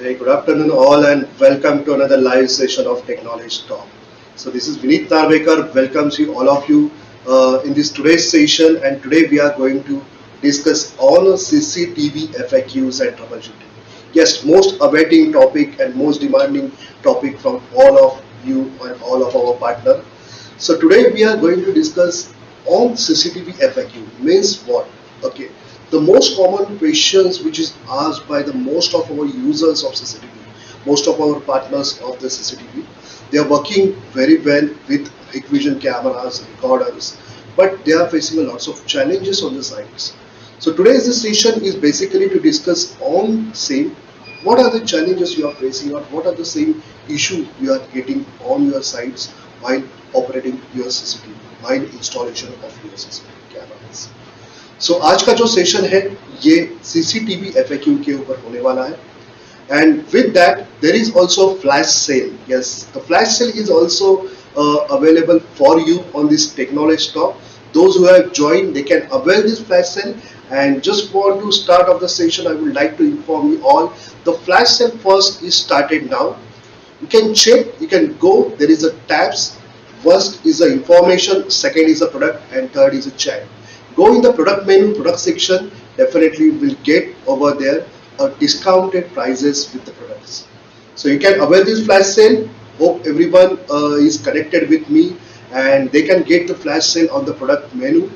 Very good afternoon all and welcome to another live session of Techknowledge Talk. So this is Vinit Narvekar, welcomes you all of you in this today's session, and today we are going to discuss all CCTV FAQs and troubleshooting. Yes, most awaiting topic and most demanding topic from all of you and all of our partners. So today we are going to discuss on CCTV FAQ means what? Okay. The most common questions which is asked by the most of our users of CCTV, most of our partners of the CCTV, they are working very well with Hikvision cameras, recorders, but they are facing a lots of challenges on the sites. So today's session is basically to discuss on same what are the challenges you are facing or what are the same issue you are getting on your sites while operating your CCTV, while installation of your CCTV cameras. So आज का जो session है ये CCTV FAQ के ऊपर होने वाला है, and with that there is also flash sale. Yes, the flash sale is also available for you on this Techknowledge Talk. Those who have joined, they can avail this flash sale. And just want to start off the session, I would like to inform you all the flash sale first is started now. You can check, you can go. There is a tabs. First is the information, second is the product, and third is a chat. Go in the product menu, product section, definitely will get over there discounted prices with the products. So you can avail this flash sale. Hope everyone is connected with me and they can get the flash sale on the product menu.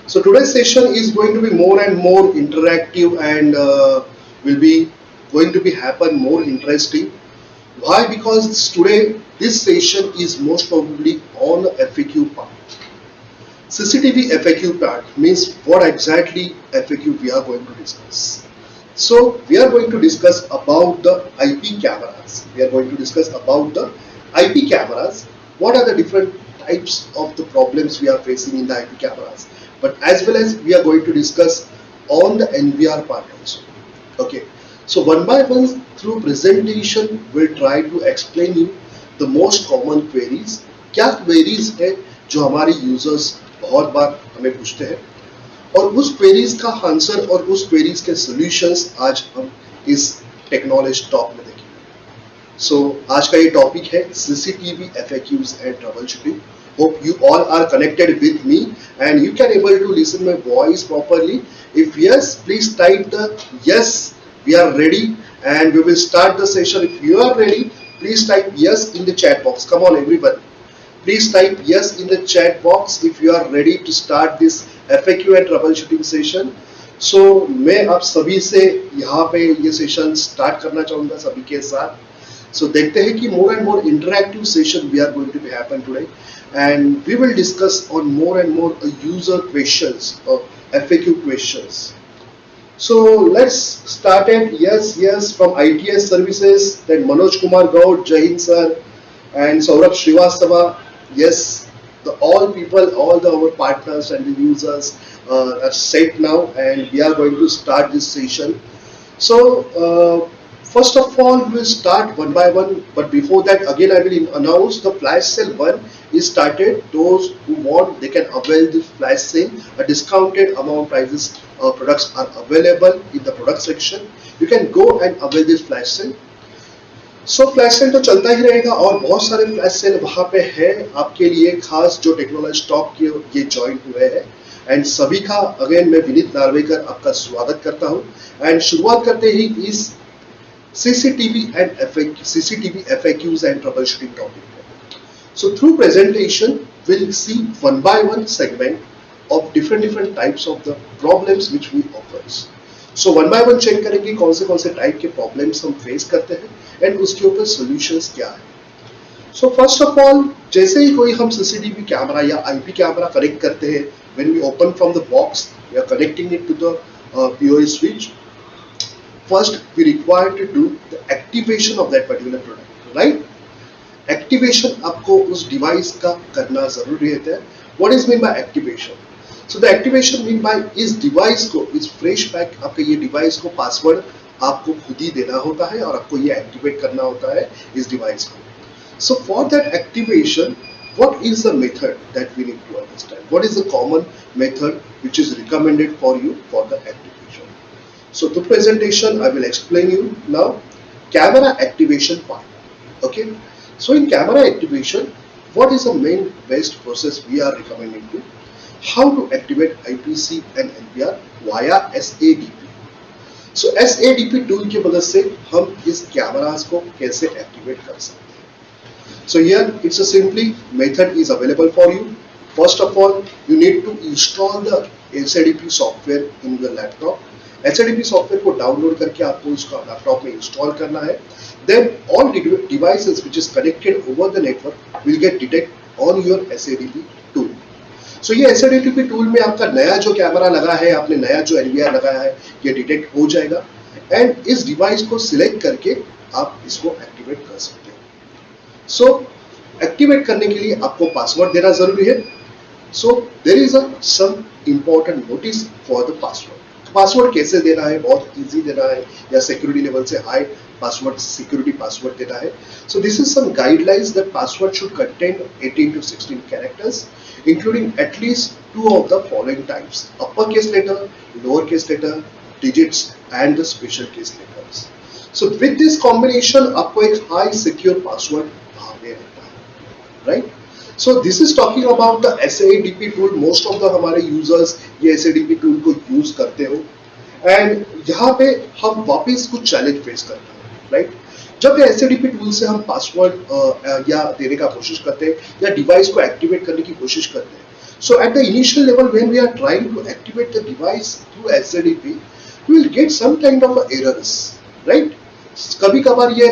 So today's session is going to be more and more interactive and will be going to be happen more interesting. Why? Because today this session is most probably on the FAQ part. CCTV FAQ part means what exactly FAQ we are going to discuss. So we are going to discuss about the IP cameras. We are going to discuss about the IP cameras. What are the different types of the problems we are facing in the IP cameras? But as well as we are going to discuss on the NVR part also. Okay. So one by one through presentation we'll try to explain you the most common queries. क्या queries है जो हमारे users बहुत बार हमें पूछते हैं और उस क्वेरीज का आंसर और उस क्वेरीज के सॉल्यूशंस आज हम इस टेक्नोलॉजी टॉक में देखेंगे. सो आज का ये टॉपिक है CCTV FAQs and troubleshooting. Hope you all are connected with me and you can able to listen my voice properly. If yes, please type the yes, we are ready and we will start the session. If you are ready, please type yes in the chat box. Come on everyone. Please type yes in the chat box if you are ready to start this FAQ and troubleshooting session. So मैं आप सभी से यहाँ पे ये session start करना चाहूँगा सभी के साथ. So देखते हैं कि more and more interactive session we are going to be happen today, and we will discuss on more and more user questions or FAQ questions. So let's start it. Yes from ITS services. Then Manoj Kumar Gaud, Jai Hind sir, and Saurabh Srivastava. Yes, all people, all our partners and the users are set now, and we are going to start this session. So first of all, we will start one by one. But before that, again I will announce the flash sale one is started. Those who want, they can avail the flash sale. A discounted amount prices products are available in the product section. You can go and avail this flash sale. So flash sale तो चलता ही रहेगा और बहुत सारे flash sale वहाँ पे है आपके लिए खास जो टेक्नोलॉजी टॉक के ये ज्वाइन हुए हैं. एंड सभी का अगेन मैं विनीत नार्वेकर आपका स्वागत करता हूँ. एंड शुरुआत करते ही इस CCTV FAQs and troubleshooting topic. So through presentation we'll see one by one segment of different types of the problems which we offer. So one by one check करेंगे कौन से टाइप के प्रॉब्लम्स हम face करते हैं and उसके ऊपर solutions क्या है. सो फर्स्ट ऑफ ऑल, जैसे ही कोई हम CCTV कैमरा या IP कैमरा कनेक्ट करते हैं, when we open from the box we are connecting it to the PoE switch. First we require to do the activation of that particular product, right. Activation आपको उस device का करना जरूरी रहता है. What is mean by activation? So the activation mean by इस device को, इस फ्रेश पैक आपके ये डिवाइस को पासवर्ड आपको खुद ही देना होता है और आपको ये एक्टिवेट करना होता है इस डिवाइस को. So for that activation, what is the method that we need to understand? What is the common method which is recommended for you for the activation? So the presentation I will explain you now. Camera activation part. Okay. So in camera activation, what is the main best process we are recommending to? How to activate IPC and NPR via SADP. So SADP tool की मदद से हम इस cameras को कैसे activate कर सकते हैं. So here it's a simply method is available for you. First of all, you need to install the SADP software in your laptop. SADP software को डाउनलोड करके आपको उसका लैपटॉप में इंस्टॉल करना है. Then all devices which is connected over the network will get detect on your SADP tool. So ये SADP tool में आपका नया जो कैमरा लगा है, आपने नया जो NVR लगाया है, ये डिटेक्ट हो जाएगा एंड इस डिवाइस को सिलेक्ट करके आप इसको एक्टिवेट कर सकते हैं. सो एक्टिवेट करने के लिए आपको पासवर्ड देना जरूरी है. So there is some important notice for the password. Password कैसे देना है, बहुत इजी देना है या सिक्योरिटी लेवल से हाई पासवर्ड सिक्योरिटी पासवर्ड देना है. So this is some guidelines that password should contain 18 to 16 characters including at least 2 of the following types: uppercase letter, lowercase letter, digits and the special case letters. So with this combination आपको एक high secure password भागने रहता है, right? So this is talking about the SADP tool. Most of the हमारे users ये SADP tool को use करते हो and यहाँ पे हम वापस कुछ challenge face करते हैं, right? जब ये SADP टूल से हम पासवर्ड या देने का कोशिश करते हैं या डिवाइस को एक्टिवेट करने की कोशिश करते हैं, so at the initial level when we are trying to activate the device through SADP we will get some kind of errors, right? कभी कभार ये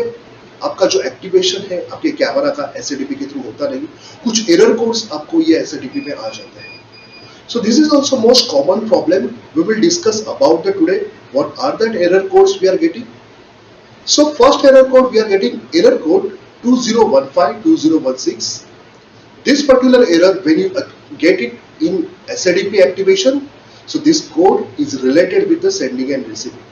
आपका जो एक्टिवेशन है आपके कैमरा का SADP के थ्रू होता नहीं, कुछ एरर कोड्स आपको ये SADP में आ जाते हैं. So this is also most common problem. We will discuss about that today. What are that error codes we are getting? So first error code we are getting error code 2015-2016. This particular error when you get it in SADP activation, so this code is related with the sending and receiving.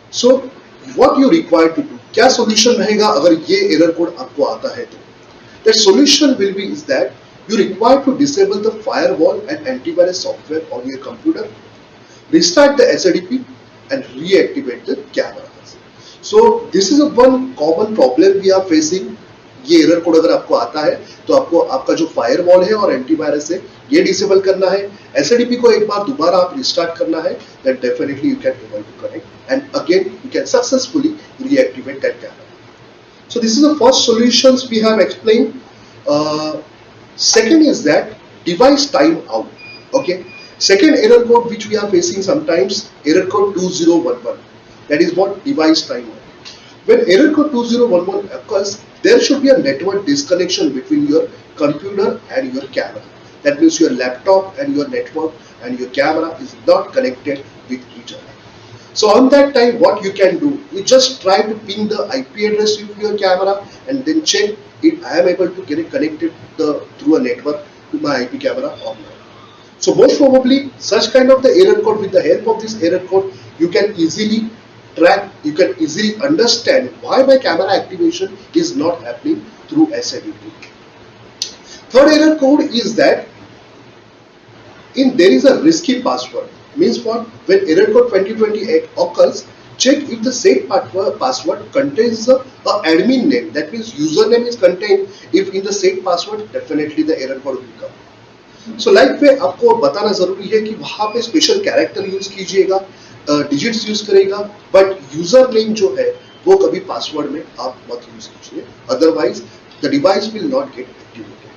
So what you require to do? क्या solution रहेगा अगर ये error code आपको आता है तो? The solution will be is that you require to disable the firewall and antivirus software on your computer, restart the SADP and reactivate the camera. So this is a one common problem we are facing. ये error code अगर आपको आता है तो आपको आपका जो firewall है और एंटीवायरस है ये डिसेबल करना है. SADP को एक बार दोबारा आप रिस्टार्ट करना है, then definitely you can able to connect and again you can successfully reactivate that camera. So this is the first solutions we have explained. Second is that device timeout. Okay. Second error code which we are facing sometimes, error code 2011. That is what device timeout. When error code 2011 occurs, there should be a network disconnection between your computer and your camera. That means your laptop and your network and your camera is not connected with each other. So on that time, what you can do, you just try to ping the IP address of your camera and then check if I am able to get it connected through a network to my IP camera or not. So most probably such kind of the error code, with the help of this error code, you can easily track, you can easily understand why my camera activation is not happening through SADP. Third error code is that there is a risky password. Means what? When error code 2028 occurs, check if the said password contains a admin name. That means username is contained. If in the said password, definitely the error code will come. So like वे आपको बताना जरूरी है कि वहाँ पे special character use कीजिएगा, digits use करेगा, but user name जो है वो कभी पासवर्ड में आप मत यूज कीजिए, otherwise the device will not gate activated.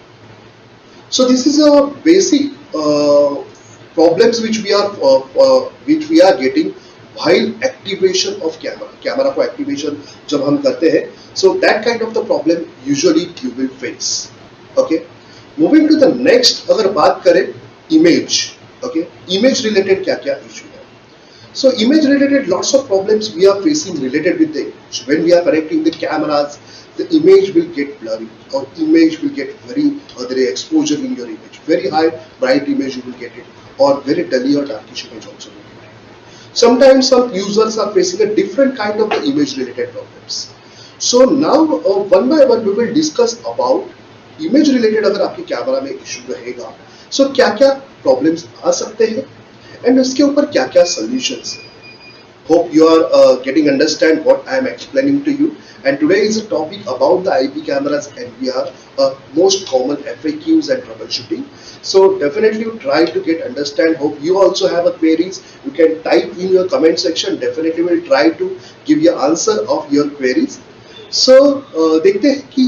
So this is a basic problems which we are getting while activation of camera. Camera को एक्टिवेशन जब हम करते हैं, so that kind of the problem usually you will face. Okay. Moving to the next, अगर बात करें image, okay, image related क्या क्या इशू है. So image related lots of problems we are facing related with the image. When we are connecting the cameras, the image will get blurry or image will get very exposure in your image. Very high bright image you will get it, or very dully or darkish image also will get it. Sometimes some users are facing a different kind of the image related problems. So now one by one we will discuss about image related. अगर आपके camera में issue रहेगा, सो क्या क्या problems आ सकते हैं and उसके ऊपर क्या क्या सॉल्यूशंस है. Hope you are getting understand what I am explaining to you. And today is a topic about the IP cameras NVR, most common FAQs and troubleshooting. So definitely try to get understand. Hope you also have a queries. You can type in your comment section. Definitely will try to give you answer of your queries. So देखते हैं कि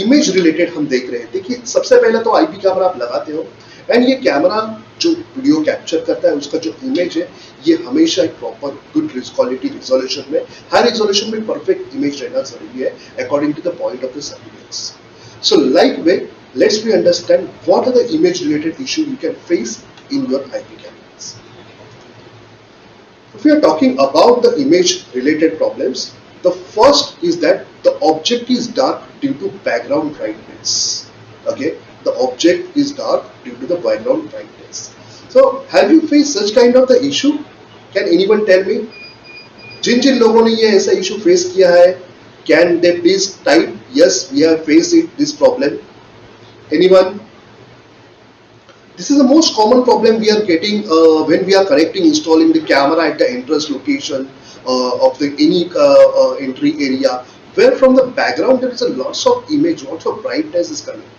image related हम देख रहे हैं. देखिए सबसे पहले तो आईपी कैमरा आप लगाते हो एंड ये कैमरा जो वीडियो कैप्चर करता है उसका जो इमेज है ये हमेशा एक प्रॉपर गुड क्वालिटी रिजोल्यूशन में, हाई रिजोल्यूशन में परफेक्ट इमेज रहना जरूरी है according to the point of the surveillance. So like way let's be understand what are the image related issue you can face in your IP cameras. If we are talking about the image related problems, the first is that the object is dark due to background brightness. Okay, the object is dark due to the background brightness. So have you faced such kind of the issue? Can anyone tell me? जिन जिन लोगों ने ये ऐसा issue face किया है, can they please type yes we have faced it this problem? Anyone? This is the most common problem we are getting when we are connecting, installing the camera at the entrance location of the any entry area, where from the background there is a lots of image, lots of brightness is coming.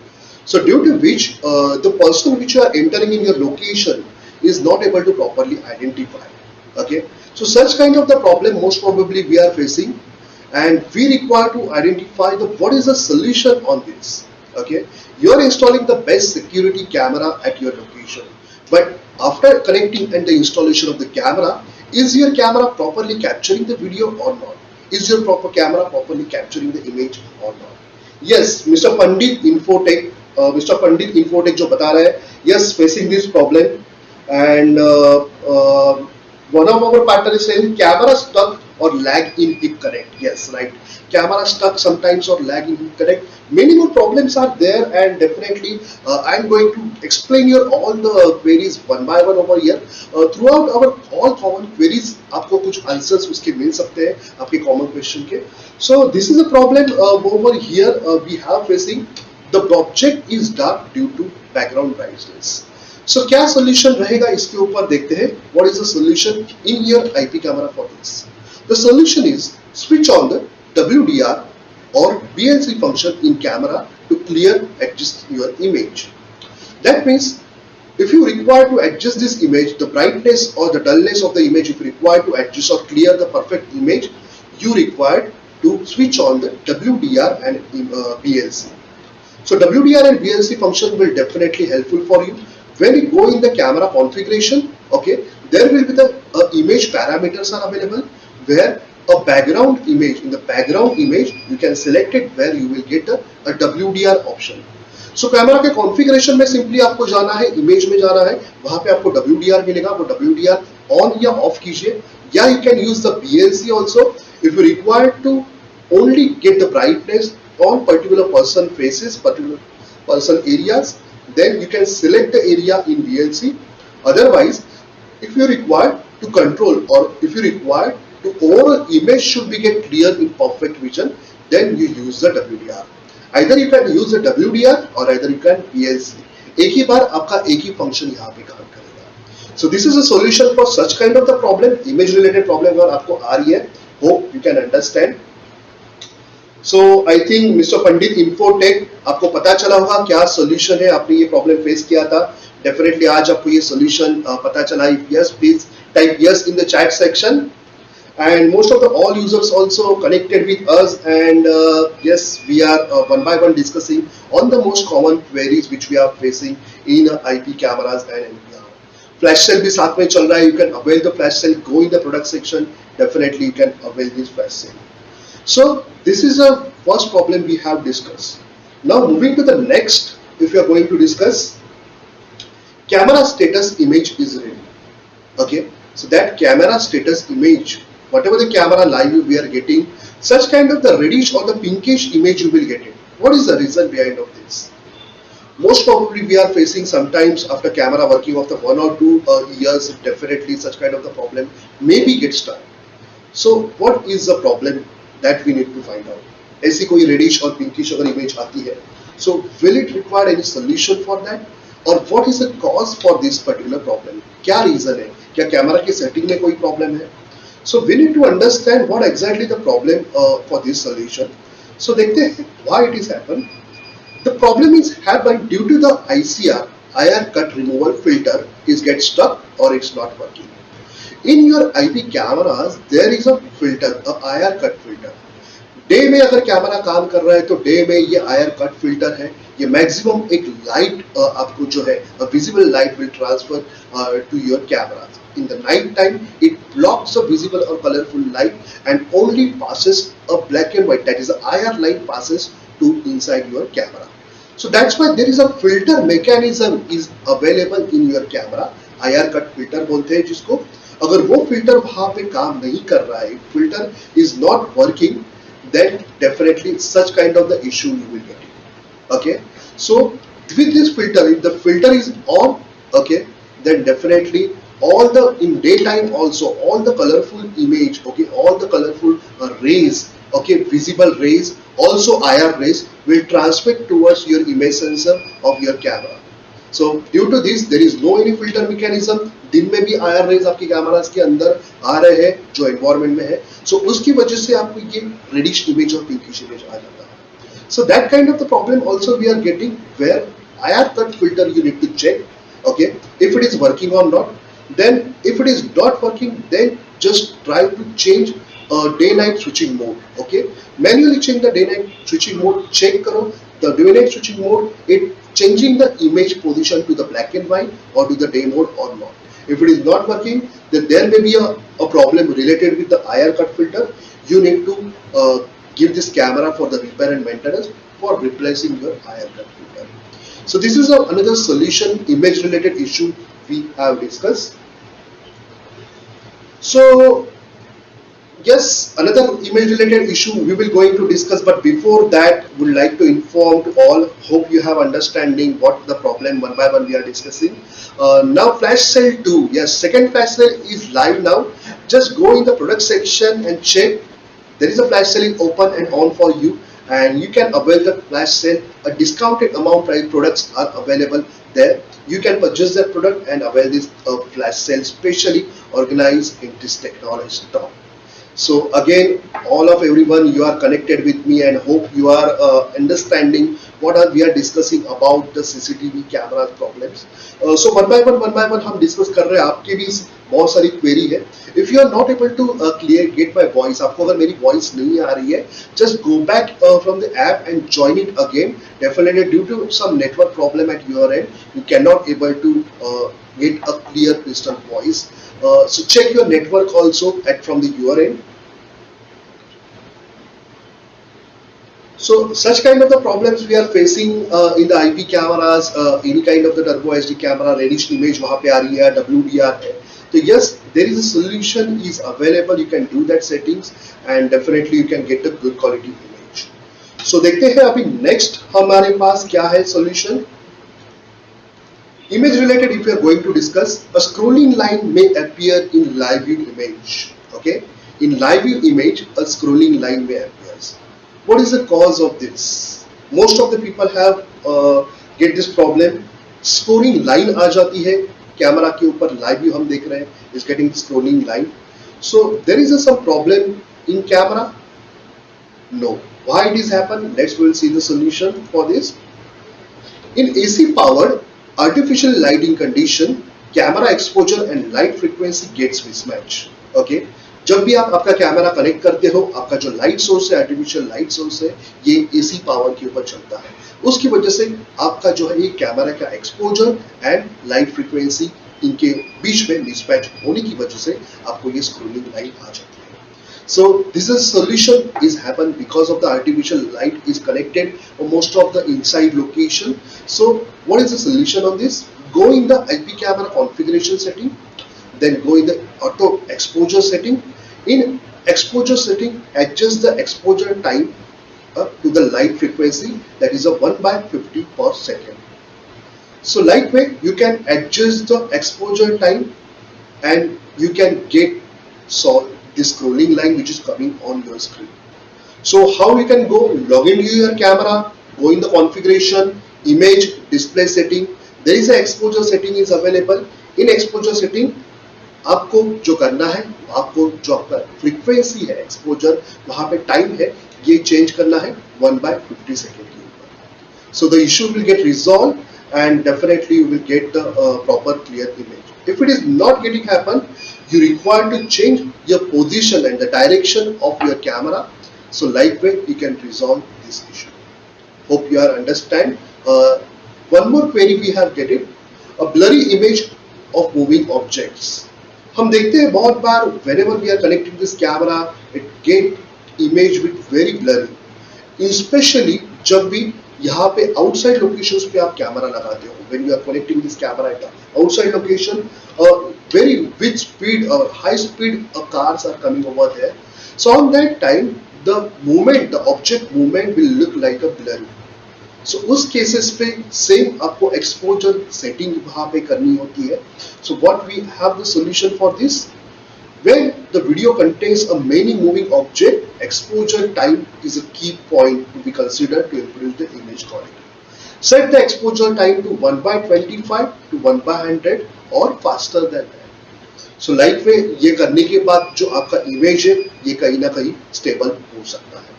So due to which the person which you are entering in your location is not able to properly identify. Okay, so such kind of the problem most probably we are facing, and we require to identify the what is the solution on this. Okay, you are installing the best security camera at your location, but after connecting and the installation of the camera, is your camera properly capturing the video or not? Is your proper camera properly capturing the image or not? Yes, Mr. Pandit Infotech, जो बता रहा है, yes, facing this problem, and one of our partners is saying camera stuck or lag in hip connect. Yes, right. Camera stuck sometimes or lag in hip connect. Many more problems are there, and definitely I'm going to explain your all the queries one by one over here. Throughout our all common queries, आपको कुछ answers उसके मिल सकते हैं आपके common question के. So this is a problem over here we have facing. The object is dark due to background brightness. So क्या solution रहेगा इसके ऊपर देखते हैं. What is the solution in your IP camera for this? The solution is switch on the WDR or BLC function in camera to clear adjust your image. That means if you require to adjust this image, the brightness or the dullness of the image, if you require to adjust or clear the perfect image, you require to switch on the WDR and BLC. So WDR and BLC function will definitely helpful for you. When you go in the camera configuration, okay, there will be the image parameters are available where a background image, in the background image you can select it where you will get a WDR option. So camera के configuration में simply आपको जाना है, image में जाना है, वहां पे आपको WDR मिलेगा, वो WDR ऑन या ऑफ कीजिए, या you can use the BLC also if you require to only get the brightness on particular person faces, particular person areas, then you can select the area in BLC. Otherwise, if you require to control or if you require to overall image should be get clear in perfect vision, then you use the WDR. Either you can use the WDR or either you can BLC. एक ही बार आपका एक ही function यहाँ पे काम करेगा. So this is a solution for such kind of the problem, image related problem अगर आपको आ रही है. Hope you can understand. So I think Mr. Pandit Infotech आपको पता चला होगा क्या solution है, आपने ये problem face किया था. Definitely आज आपको ये solution पता चला. If yes, please type yes in the chat section. And most of the all users also connected with us, and yes, we are one by one discussing on the most common queries which we are facing in IP cameras and NVR. Flash sale भी साथ में चल रहा है. You can avail the flash sale. Go in the product section. Definitely you can avail this flash sale. So this is the first problem we have discussed. Now moving to the next, if we are going to discuss camera status image is ready. Okay, so that camera status image, whatever the camera live we are getting, such kind of the reddish or the pinkish image you will get it. What is the reason behind of this? Most probably we are facing sometimes after camera working after 1 or 2 years, definitely such kind of the problem maybe gets stuck. So what is the problem that we need to find out? ऐसी कोई reddish or pinkish अगर image आती है, so will it require any solution for that? और what is the cause for this particular problem? क्या reason है? क्या camera की setting में कोई problem है? So we need to understand what exactly the problem for this solution. So देखते हैं why it is happen. The problem is happened due to the ICR IR cut removal filter is get stuck or it's not working. In your IP cameras there is a filter, a IR cut filter. Day में अगर camera काम कर रहा है तो day में ये आयर cut filter है, ये मैक्सिमम एक लाइट आपको जो है visible light will transfer to your camera. In the night time it blocks the visible or colorful light and only passes a black and white, that is the IR light passes to inside your camera. So that's why there is a filter mechanism is available in your camera. IR cut filter बोलते हैं जिसको. अगर वो filter वहां पे काम नहीं कर रहा है, filter is not working, then definitely such kind of the issue you will get it. Okay, so with this filter, if the filter is on, okay, then definitely all the in daytime also all the colorful image, okay, all the colorful rays, okay, visible rays, also IR rays will transmit towards your image sensor of your camera. So due to this there is no any filter mechanism. दिन में भी IR rays आपके cameras के अंदर आ रहे हैं जो environment में है, so उसकी वजह से आपको ये रेडिश इमेज और पिंकिश इमेज आ जाता है. So that kind of the problem also we are getting, where IR cut filter you need to check, okay, if it is working or not. Then if it is not working, then just try to change day night switching mode. Okay, manually change the day night switching mode. Check करो the day night switching mode, it changing the image position to the black and white or to the day mode or not. If it is not working, then there may be a problem related with the IR cut filter. You need to give this camera for the repair and maintenance for replacing your IR cut filter. So this is another solution, image related issue we have discussed. So yes, another image related issue we will going to discuss, but before that would like to inform to all, hope you have understanding what the problem one by one we are discussing. Now flash sale 2, yes, second flash sale is live now. Just go in the product section and check, there is a flash sale open and on for you, and you can avail the flash sale. A discounted amount price products are available there. You can purchase that product and avail this flash sale specially organized in this Techknowledge store. So again, all of everyone, you are connected with me and hope you are understanding what we are discussing about the CCTV camera problems. So one by one हम discuss कर रहे हैं. आपके भी बहुत सारी query है. If you are not able to get my voice, आपको अगर मेरी voice नहीं आ रही है, just go back from the app and join it again. Definitely due to some network problem at your end, you cannot able to get a clear crystal voice. So check your network also from the your end. So such kind of the problems we are facing in the IP cameras, any kind of the turbo HD camera, reddish image वहाँ पे आ रही है, WDR है. So yes, there is a solution is available. You can do that settings and definitely you can get a good quality image. So देखते हैं अभी next हमारे पास क्या है solution. Image related, if you are going to discuss, a scrolling line may appear in live view image. Okay, in live view image a scrolling line may appear. What is the cause of this? Most of the people have get this problem. Scrolling line आ जाती है camera के ऊपर, live view हम देख रहे हैं, is getting scrolling line. So there is some problem in camera. No, why it is happen? Let's will see the solution for this. In AC powered artificial lighting condition, camera exposure and light frequency gets mismatch. Okay, जब भी आप आपका camera connect करते हो, आपका जो light source है, artificial light source है, ये एसी पावर के ऊपर चलता है. उसकी वजह से आपका जो है ये कैमरा का एक्सपोजर एंड लाइट फ्रीक्वेंसी इनके बीच में मिसमैच होने की वजह से आपको ये स्क्रोलिंग लाइट आ जाती है. So this is solution is happen because of the artificial light is connected or most of the inside location. So what is the solution on this? Go in the IP camera configuration setting, then go in the auto exposure setting. In exposure setting, adjust the exposure time to the light frequency, that is a 1/50 per second. So like way you can adjust the exposure time and you can get solve this scrolling line which is coming on your screen. So how you can go? Log into your camera, go in the configuration, image, display setting. There is an exposure setting is available. In exposure setting, आपको जो करना है, आपको जो आपका frequency है, exposure, वहां पे टाइम है, ये चेंज करना है 1/50 सेकेंड के ऊपर. So the issue will get resolved and definitely you will get the proper clear image. If it is not getting happen, you require to change your position and the direction of your camera. So like way you can resolve this issue. Hope you are understand. One more query we have get it. A blurry image of moving objects. हम देखते हैं बहुत बार whenever we are connecting this camera, it get image with very blurry. Especially जब भी यहाँ पे outside locations पे आप कैमरा लगाते हो, when you are connecting this camera at outside location, very with speed or high speed cars are coming over there. So on that time, the movement, the object movement will look like a blurry. So उस cases पे same आपको exposure setting वहां पे करनी होती है. So what we have the solution for this? When the video contains a many moving object, exposure time is a key point to be considered to improve the image quality. Set the exposure time to 1/25 to 1/100 or faster than that. So like way ये करने के बाद जो आपका image है ये कहीं ना कहीं स्टेबल हो सकता है.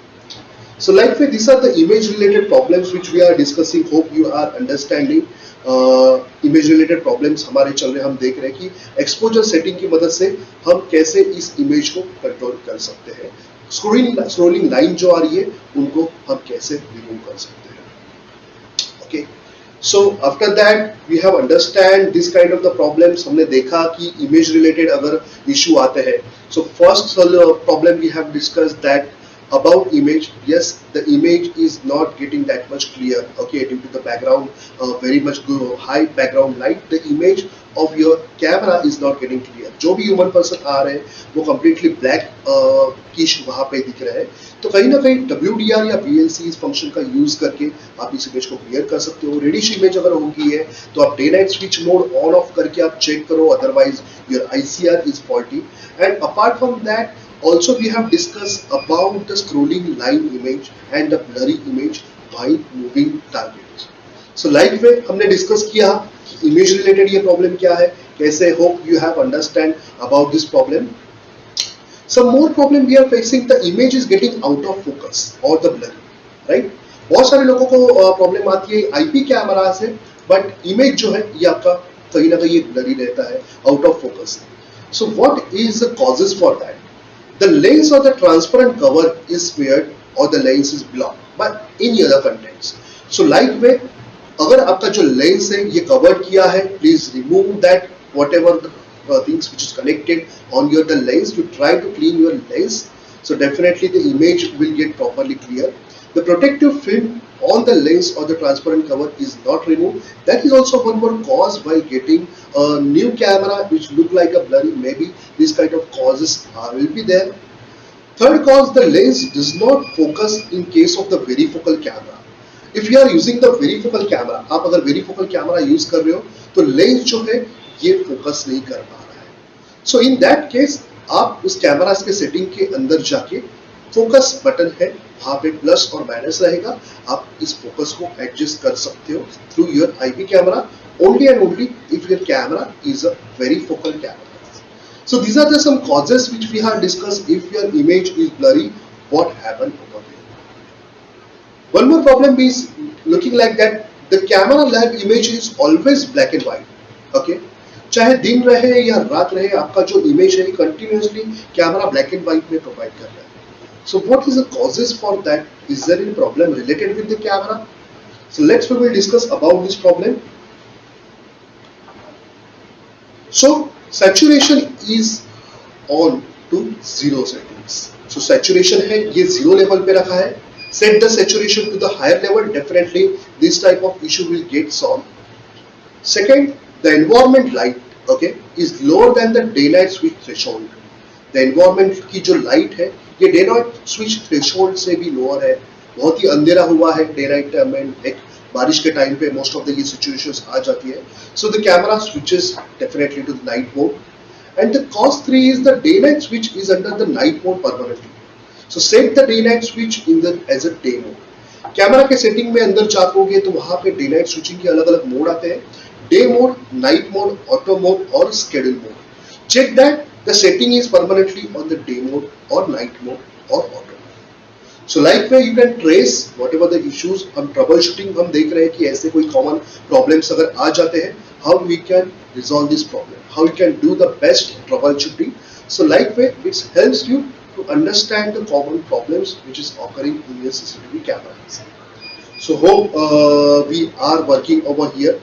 So like way these are the image related problems which we are discussing. Hope you are understanding. Image related problems हमारे चल रहे, हम देख रहे हैं कि एक्सपोजर सेटिंग की मदद से हम कैसे इस इमेज को कंट्रोल कर सकते हैं. स्क्रोलिंग लाइन जो आ रही है उनको हम कैसे रिमूव कर सकते हैं. Okay, so after that we have understand this kind of the problems. हमने देखा कि इमेज रिलेटेड अगर इशू आते हैं, so first problem we have discussed that about image. Yes, the image is not getting that much clear, okay, due to the background, very much high background light. The image of your camera is not getting clear. जो भी human person आ रहे हैं वो completely black किश वहाँ पे दिख रहे हैं. तो कहीं ना कहीं WDR या VLC इस फंक्शन का यूज करके आप इस इमेज को क्लियर कर सकते हो. रेडिश इमेज अगर होगी है तो आप day night switch mode on off करके आप चेक करो, otherwise your ICR is faulty. And apart from that, also we have discussed about the scrolling line image and the blurry image while moving targets. So like way हमने discuss किया कि image related ये problem क्या है, कैसे. Hope you have understand about this problem. Some more problem we are facing, the image is getting out of focus or the blurry, right? बहुत सारे लोगों को प्रॉब्लम आती है IP कैमरा से, बट इमेज जो है ये आपका कहीं ना कहीं ब्लरी रहता है, out of focus. So what is the causes for that? The lens or the transparent cover is spared or the lens is blocked by any other contents. So like way अगर आपका जो lens है ये covered किया है, please remove that whatever the things which is connected on your the lens. You try to clean your lens, so definitely the image will get properly clear. The protective film on the lens or the transparent cover is not removed. That is also one more cause while getting a new camera which look like a blurry. Maybe this kind of causes will be there. Third cause, the lens does not focus in case of the varifocal camera. If you are using the varifocal camera, आप अगर varifocal camera use कर रहे हो तो lens जो है ये focus नहीं कर पा रहा है. So in that case आप उस कैमरा के सेटिंग के अंदर जाके फोकस बटन है वहां पे प्लस और माइनस रहेगा, आप इस फोकस को एडजस्ट कर सकते हो through your IP camera only and only if your camera is a varifocal camera. So these are the some causes which we have discussed. If your image is blurry, what happen over there? One more problem is looking like that the camera lab image is always black and white. Okay, चाहे दिन रहे या रात रहे आपका जो image है continuously camera black and white में प्रोवाइड कर रहा है. So what is the causes for that? Is there any problem related with the camera? So let's we will discuss about this problem. So saturation is on to 0 settings. So saturation है ये 0 level पे रखा है. Set the saturation to the higher level. Definitely this type of issue will get solved. Second, the environment light, okay, is lower than the daylight switch threshold. The environment की जो light है ये day night switch threshold से भी lower है. बहुत ही अंधेरा हुआ है डे नाइट में, एक बारिश के टाइम पे मोस्ट ऑफ द ये सिचुएशंस आ जाती है. So the camera switches definitely to the night mode. And the cause 3 is the day night switch is under the night mode permanently. So set the day night switch in the as a day mode. Camera के setting में अंदर जाओगे तो वहां पे day night switching के अलग अलग मोड आते हैं. Day mode, night mode, auto mode और schedule mode. check that the setting is permanently on the day mode or night mode or auto. So like where you can trace whatever the issues, हम troubleshooting हम देख रहे हैं कि ऐसे कोई common problems अगर आ जाते हैं, how we can resolve this problem, how we can do the best troubleshooting. So like way it helps you to understand the common problems which is occurring in your CCTV cameras. So hope we are working over here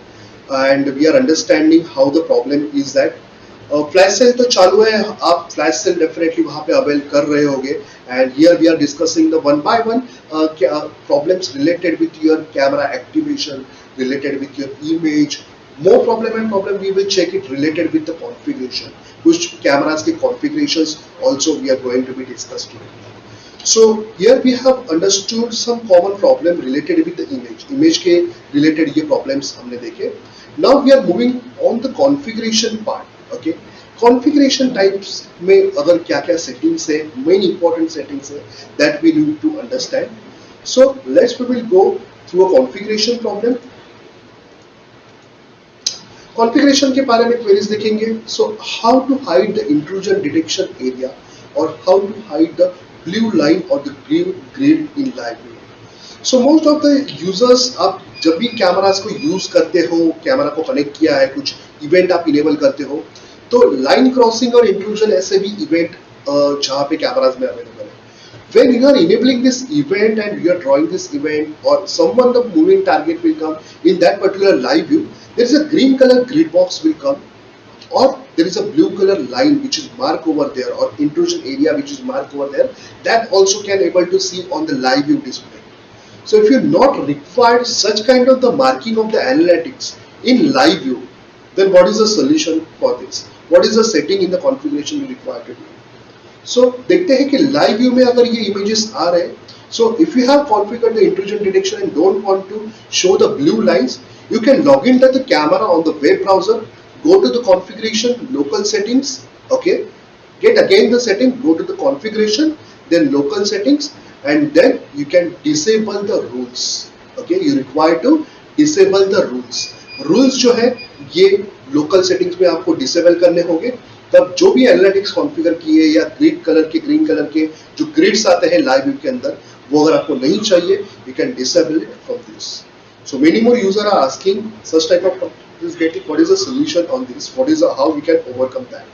and we are understanding how the problem is that flash sale तो चालू है, आप flash sale definitely वहां पे avail कर रहे होगे and here we are discussing the one by one problems related with your camera activation, related with your image. More problem and problem we will check it related with the configuration. कुछ cameras के configurations also we are going to be discuss today. So here we have understood some common problem related with the image. Image के related ये problems हमने देखे. Now we are moving on the configuration part. Okay, configuration types में अगर क्या-क्या settings है, main important settings है that we need to understand. So we will go through a configuration problem. Configuration के बारे में queries देखेंगे. So how to hide the intrusion detection area or how to hide the blue line or the green grid in live view. So most of the users आप जब भी cameras को use करते हो, कैमरा को connect किया है, कुछ इवेंट आप इनेबल करते हो, तो लाइन क्रॉसिंग और इंट्रूजन ऐसे भी इवेंट जहाँ पे कैमरास में अवेलेबल है. When you are enabling this event and you are drawing this event or someone the moving target will come in that particular live view, there is a green color grid box will come or there is a blue color line which is marked over there or intrusion area which is marked over there, that also can able to see on the live view display. So if you not required such kind of the marking of the analytics in live view, then what is the solution for this? What is the setting in the configuration you require to do? So देखते हैं कि live view में अगर ये images आ रहे हैं, so if you have configured the intrusion detection and don't want to show the blue lines, you can log into the camera on the web browser, go to the configuration, local settings, okay, get again the setting, go to the configuration, then local settings, and then you can disable the rules. Okay, you require to disable the rules. Rules जो है ये local settings में आपको disable करने होंगे. तब जो भी एनालिटिक्स कॉन्फ़िगर किए या ग्रीन कलर के जो ग्रिड्स आते हैं लाइव व्यू के अंदर, वो अगर आपको नहीं चाहिए, you can disable it from this. So many more users are asking such type of is getting what is the solution on this, what is how we can overcome that.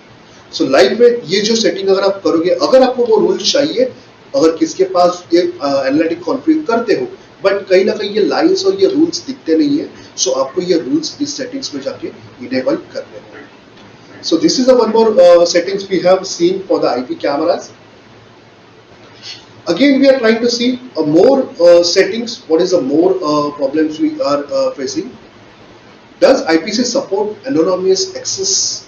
So live में ये जो setting अगर आप करोगे, अगर आपको वो rules चाहिए, अगर किसके पास ये एनालिटिक कॉन्फ़िगर करते हो बट कहीं ना कहीं ये लाइंस और ये रूल्स दिखते नहीं है, सो आपको ये रूल्स इस सेटिंग्स में जाके इनेबल करने होंगे. So this is the one more settings we have seen for the IP cameras. Again we are trying to see more settings. What is the more problems we are facing? Does IPC support anonymous access?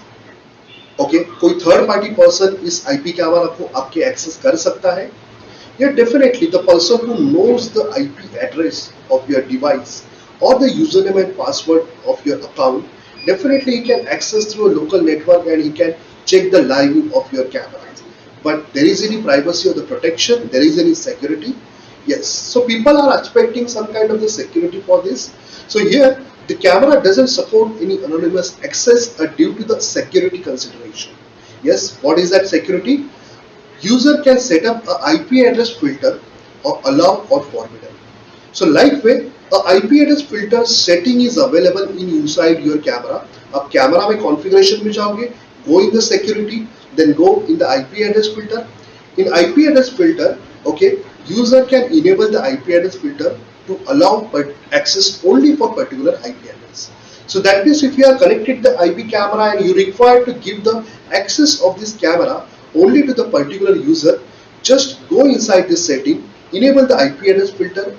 Okay, कोई third party person इस IP camera को आपके access कर सकता है? Yeah, definitely the person who knows the IP address of your device or the username and password of your account, definitely he can access through a local network and he can check the live view of your camera. But there is any privacy or the protection? There is any security? Yes. So people are expecting some kind of the security for this. So here the camera doesn't support any anonymous access due to the security consideration. Yes. What is that security? User can set up a IP address filter or allow or forbidden. So like way a IP address filter setting is available inside your camera. अब camera में configuration में जाओगे, go in the security, then go in the IP address filter. In IP address filter, okay, user can enable the IP address filter to allow access only for particular IP address. So that means if you are connected to the IP camera and you require to give the access of this camera only to the particular user, just go inside this setting, enable the IP address filter,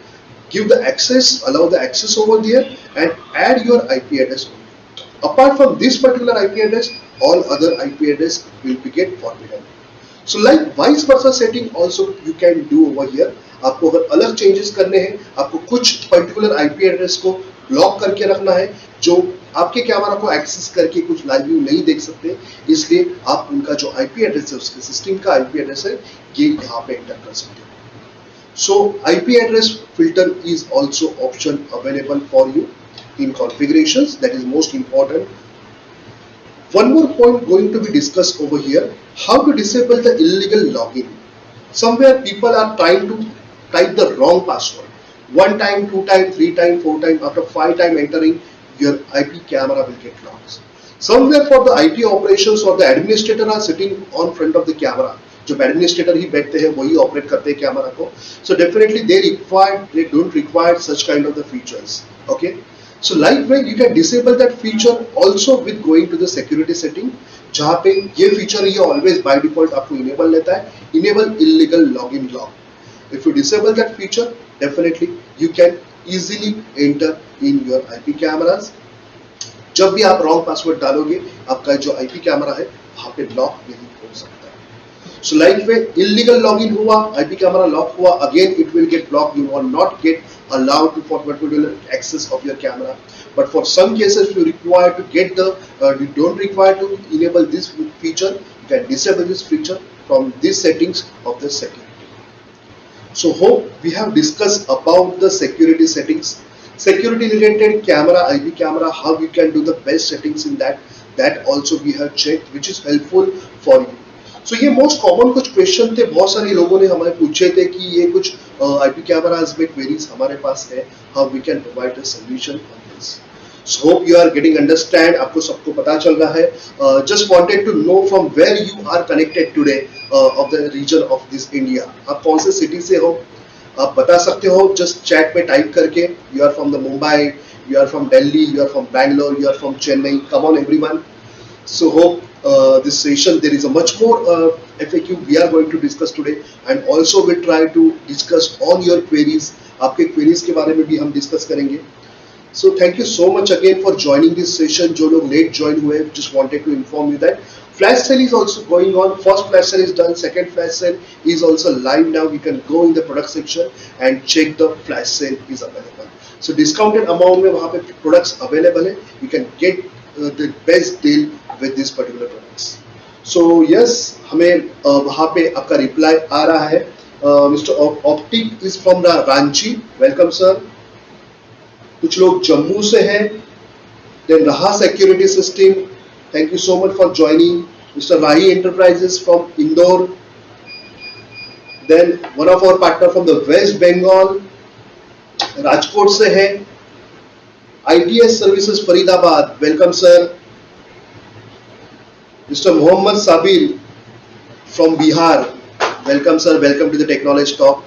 give the access, allow the access over there and add your IP address. Apart from this particular IP address, all other IP address will be get forbidden. So like vice versa setting also you can do over here. आपको अगर अलग changes करने हैं, आपको कुछ particular IP address को block करके रखना है, जो आपके कैमरा को एक्सेस करके कुछ लाइव व्यू नहीं देख सकते, इसलिए आप उनका जो IP address है, उसके सिस्टम का IP address है, ये यहाँ पे एंटर कर सकते हो. So IP address filter is also option available for you in configurations. That is most important. One more point going to be discussed over here, how to disable the illegal login. Somewhere people are trying to type the wrong password. One time, two time, three time, four time, after five time entering, your IP camera will get lost. Somewhere for the IT operations or the administrator are sitting on front of the camera. जो administrator ही बैठते हैं वही operate करते हैं camera को. So definitely they don't require such kind of the features. Okay. So likewise you can disable that feature also with going to the security setting, जहाँ पे ये feature ये always by default आपको enable लेता है, enable illegal login log. If you disable that feature, definitely you can easily enter in your IP cameras. जब भी आप wrong password डालोगे, आपका जो IP कैमरा है वहाँ पे लॉक नहीं हो सकता. So likewise illegal login हुआ, IP camera lock हुआ, again it will get blocked. You will not get allowed to for particular access of your camera. But for some cases you require to get the you don't require to enable this feature. You can disable this feature from these settings of the security. So hope we have discussed about the security settings, security related camera, IP camera, how you can do the best settings in that. That also we have checked, which is helpful for you. So ये most common कुछ question थे, बहुत सारे लोगों ने हमें पूछे थे कि ये कुछ आईपी कैमरास में क्वेरीज हमारे पास है, how we can provide a solution on this. So hope you are getting understand, आपको सबको पता चल रहा है. Just wanted to know from where you are connected today of the region of this India. आप कौन से सिटी से हो आप बता सकते हो जस्ट चैट में टाइप करके. You are from the Mumbai, you are from Delhi, you are from Bangalore, you are from Chennai. Come on everyone. So hope this session there is a much more FAQ we are going to discuss today, and also we try to discuss on your queries. आपके queries के बारे में भी हम discuss करेंगे. So thank you so much again for joining this session. जो लोग late join हुए, just wanted to inform you that flash sale is also going on. First flash sale is done. Second flash sale is also live now. You can go in the product section and check the flash sale is available. So discounted amount में वहाँ पे products available है. You can get the best deal with this particular products. So yes, हमें वहाँ पे आपका reply आ रहा है. Mr. Optic is from the Ranchi. Welcome sir. कुछ लोग जम्मू से हैं. Then Raha Security System. Thank you so much for joining. Mr. Rahi Enterprises from Indore. Then one of our partner from the West Bengal, Rajkot से है. ITS Services Faridabad, welcome sir. Mr. Mohammad Sabir from Bihar, welcome sir, welcome to the Techknowledge Talk.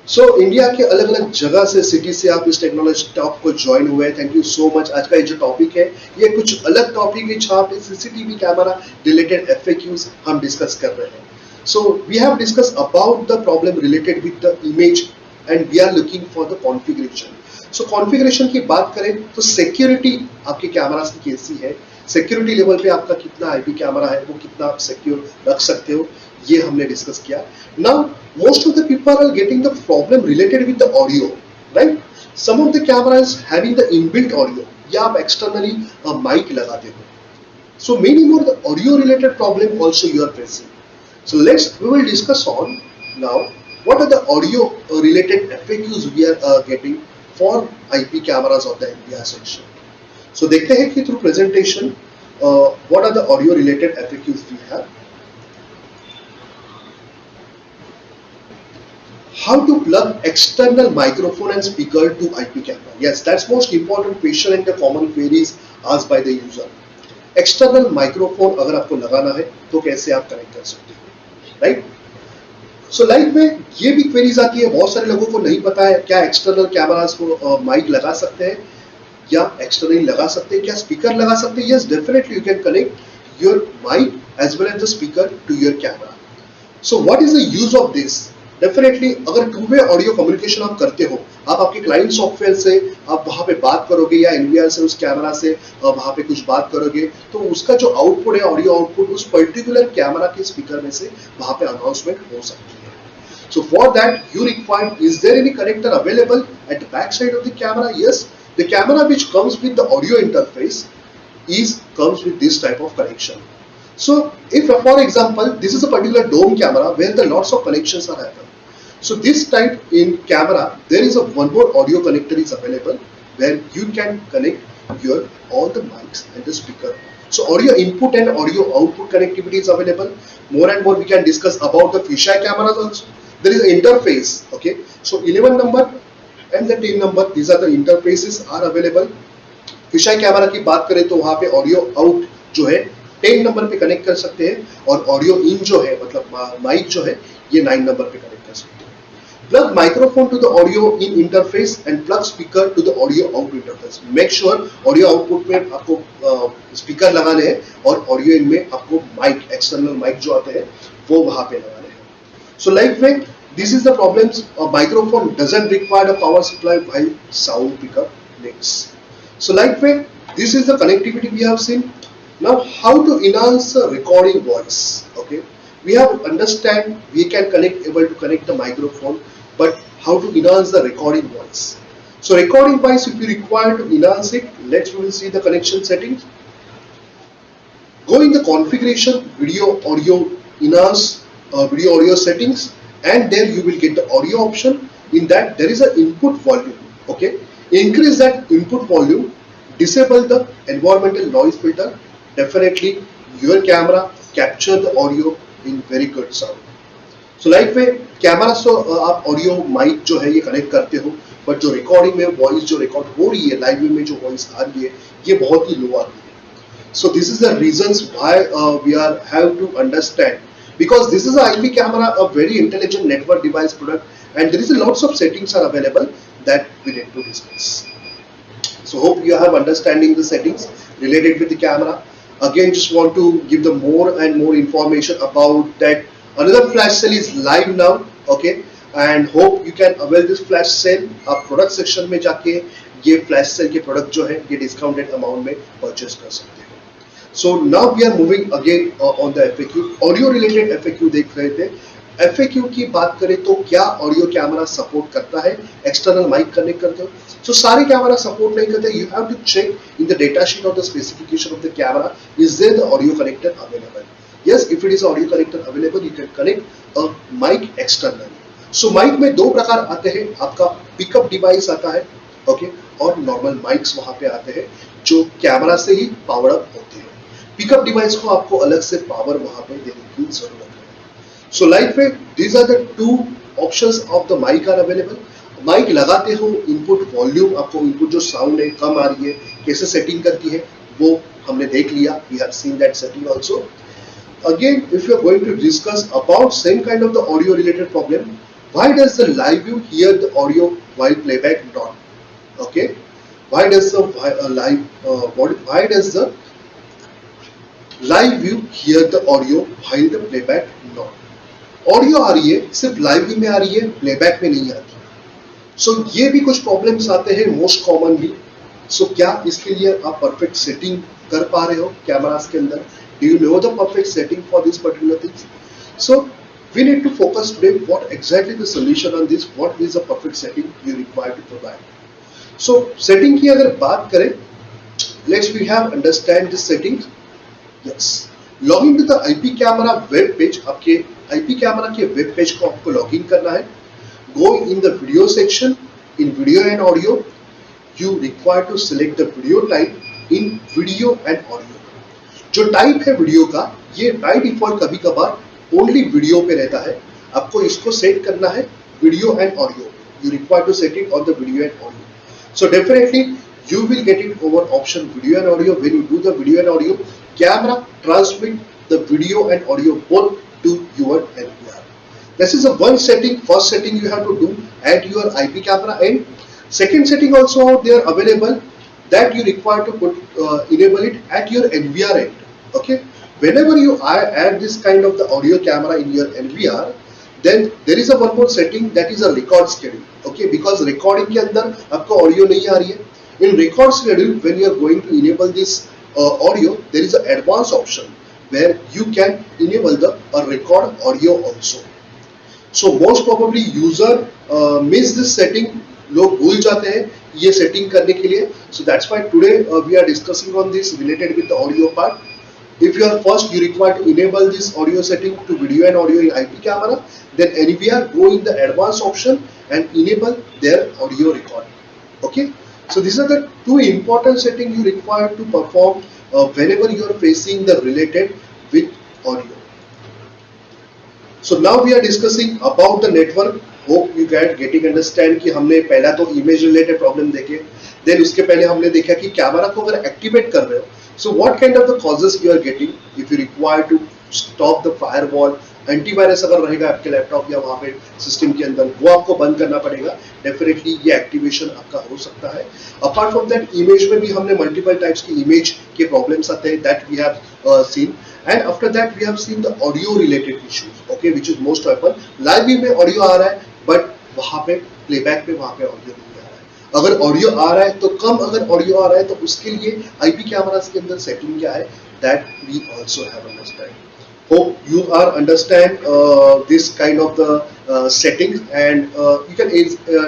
So India के अलग अलग जगह से city से आप इस टेक्नोलॉजी टॉक को ज्वाइन हुए. Thank you so much. आज का ये जो टॉपिक है ये कुछ अलग टॉपिक है जहाँ पे सीसीटीवी कैमरा रिलेटेड FAQs हम डिस्कस कर रहे हैं. So we have discuss about the problem related with the image and we are looking for the configuration. So configuration की बात करें तो सिक्योरिटी आपके कैमरास की कैसी है, सिक्योरिटी लेवल पे आपका कितना आईपी कैमरा है, वो कितना आप सिक्योर रख सकते हो, ये हमने डिस्कस किया. Now most of the people are getting the problem related with the audio, right. Some of the cameras having the inbuilt audio या आप एक्सटर्नली माइक लगाते हो. So many more the audio related problem also you are facing. So we will discuss on now what are the audio related FAQs we are getting for IP cameras of the India section. So देखते हैं कि through presentation what are the audio related FAQs we have. How to plug external microphone and speaker to IP camera. Yes, that's most important question and the common queries asked by the user. External microphone अगर आपको लगाना है तो कैसे आप connect कर सकते हो, right? सो लाइव में ये भी क्वेरीज आती है, बहुत सारे लोगों को नहीं पता है क्या एक्सटर्नल कैमरास को माइक लगा सकते हैं या एक्सटर्नली लगा सकते हैं, क्या स्पीकर लगा सकते हैं. Yes, definitely you can connect your mic as well as the speaker to your camera. So what is the use of this. Definitely अगर टू वे ऑडियो कम्युनिकेशन आप करते हो, आप आपके क्लाइंट सॉफ्टवेयर से आप वहां पे बात करोगे या एनवीआर से उस कैमरा से वहां पे कुछ बात करोगे, तो उसका जो आउटपुट है ऑडियो आउटपुट उस पर्टिकुलर कैमरा के स्पीकर में से वहां पे अनाउंसमेंट हो सकती है. So for that you require, is there any connector available at the back side of the camera? Yes, the camera which comes with the audio interface comes with this type of connection. So if for example this is a particular dome camera where the lots of connections are happening, so this type in camera there is a one more audio connector is available where you can connect your all the mics and the speaker. So audio input and audio output connectivity is available. More and more we can discuss about the fisheye cameras also. There is an interface. Okay, so 11 number and the 10 number, these are the interfaces are available. Fisheye camera की बात करें तो वहां पे audio out जो है 10 number पे connect कर सकते हैं और ऑडियो इन जो है मतलब माइक जो है ये 9 नंबर पे कनेक्ट कर सकते हैं. Plug microphone to the audio in interface and plug speaker to the audio out interface. Make sure audio output में आपको स्पीकर लगाने हैं और ऑडियो इन में आपको माइक एक्सटर्नल माइक जो आते हैं वो वहां पे लगाने हैं. सो like way this is the problems. A microphone doesn't require a power supply while sound pickup needs. So lightweight, this is the connectivity we have seen. Now how to enhance the recording voice. Okay, we have understand we can able to connect the microphone, but how to enhance the recording voice. So recording voice, if you require to enhance it, we will see the connection settings. Go in the configuration, video audio enhance, video audio settings, and there you will get the audio option. In that there is an input volume. Okay, increase that input volume, disable the environmental noise filter. Definitely your camera capture the audio in very good sound. So like way camera से आप audio mic जो है ये connect करते हो, but जो recording में voice जो रिकॉर्ड हो रही है लाइव में जो वॉइस आ रही है ये बहुत ही लो आ रही है. So this is the reasons why we are have to understand. Because this is a IP camera, a very intelligent network device product, and there is a lots of settings are available that we need to discuss. So hope you have understanding the settings related with the camera. Again, just want to give the more and more information about that. Another flash sale is live now. Okay, and hope you can avail this flash sale. आप product section में जाके ये flash sale के product जो है ये discounted amount में purchase कर सकते हैं. So now we are moving again on the FAQ. Audio related FAQ देख रहे थे. FAQ की बात करें तो क्या ऑडियो कैमरा सपोर्ट करता है एक्सटर्नल माइक कनेक्ट करते हो. So सारे कैमरा सपोर्ट नहीं करते. You have to check in the data sheet of the specification of the camera. Is there the audio connector available? Yes, if it is audio connector available, you can connect a mic externally. So mic में दो प्रकार आते हैं. आपका pickup device आता है, okay, और normal mics वहां पे आते हैं जो कैमरा से ही पावर अप होते हैं. पिकअप डिवाइस को आपको अलग से पावर वहां पे देने की जरूरत है. So like way these are the two options of the mic are available. Mic लगाते हो, इनपुट वॉल्यूम आपको इनपुट जो साउंड है कम आ रही है, कैसे सेटिंग करती है वो हमने देख लिया. We have seen that setting also. Again, if you are going to discuss about same kind of the audio related problem, why does the live view hear the audio while playback not? Okay, why does the live view hear the audio while the playback not? Audio आ रही है, सिर्फ live view में आ रही है, playback में नहीं आती. सो ये भी कुछ प्रॉब्लम्स आते हैं मोस्ट कॉमनली. सो क्या इसके लिए आप परफेक्ट सेटिंग कर पा रहे हो कैमरास के अंदर? Do you know the perfect setting for these particular things? So we need to focus today what exactly the solution on this, what is the perfect setting you require to provide. So setting की अगर बात करें, let's we have understand the settings. Yes, login to the IP camera web page. आपके IP camera के web page को आपको login करना है. Go in the video section. In video and audio, you require to select the video type in video and audio. जो type है video का, ये बाय डिफॉल्ट कभी कभार ओनली वीडियो पे रहता है. आपको इसको सेट करना है video and audio. You require to set it on the video and audio. So definitely you will get it over option video and audio. When you do the video and audio, camera transmit the video and audio both to your NVR. This is one setting. First setting you have to do at your IP camera end. Second setting also out there available that you require to put enable it at your NVR end. Okay, whenever you add this kind of the audio camera in your NVR, then there is a one more setting that is a record schedule. Okay, because recording के अंदर आपको audio नहीं आ रही है. In record schedule, when you are going to enable this audio, there is an advanced option where you can enable the record audio also. So most probably user miss this setting. लोग भूल जाते हैं ये setting करने के लिए. So that's why today we are discussing on this related with the audio part. If you are first, you require to enable this audio setting to video and audio in IP camera. Then NVR, go in the advanced option and enable their audio recording. Okay. So these are the two important settings you require to perform whenever you are facing the related with audio. So now we are discussing about the network. Hope you guys getting understand कि हमने पहला तो image related problem देखे, then उसके पहले हमने देखा कि कैमरा को अगर एक्टिवेट कर रहे हो, so what kind of the causes you are getting if you require to stop the firewall, antivirus अगर रहेगा आपके लैपटॉप या वहाँ पे सिस्टम के अंदर, वो आपको बंद करना पड़ेगा. डेफिनेटली ये एक्टिवेशन आपका हो सकता है. अपार्ट फ्रॉम दैट इमेज में भी हमने मल्टीपल टाइप्स की इमेज के प्रॉब्लम्स आते हैं, that we have seen. And after that we have seen the audio related issues, okay, which is most often live में ऑडियो आ रहा है but वहाँ पे प्लेबैक पे वहाँ पे ऑडियो नहीं आ रहा है. अगर ऑडियो आ रहा है तो कम, अगर ऑडियो आ रहा है तो उसके लिए आईपी कैमरास के अंदर सेटिंग क्या है, that we also have understand. Hope you are understand this kind of the settings, and you can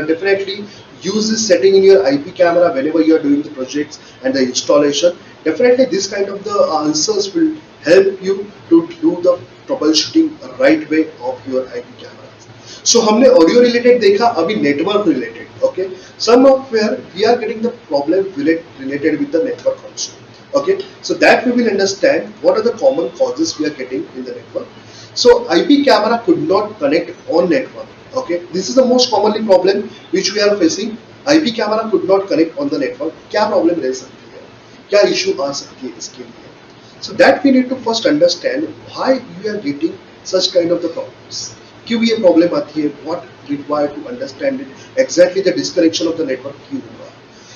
definitely use this setting in your IP camera whenever you are doing the projects and the installation. Definitely this kind of the answers will help you to do the troubleshooting right way of your IP cameras. So हमने audio related देखा, अभी network related. Okay, some of where we are getting the problem related with the network also. Okay, so that we will understand what are the common causes we are getting in the network. So IP camera could not connect on network. Okay, this is the most commonly problem which we are facing. IP camera could not connect on the network. क्या problem रह सकती है, क्या issue आ सकती है इसके लिए? So that we need to first understand why you are getting such kind of the problems. क्यों ये problem आती है? What required to understand it? Exactly the disconnection of the network क्यों हुआ?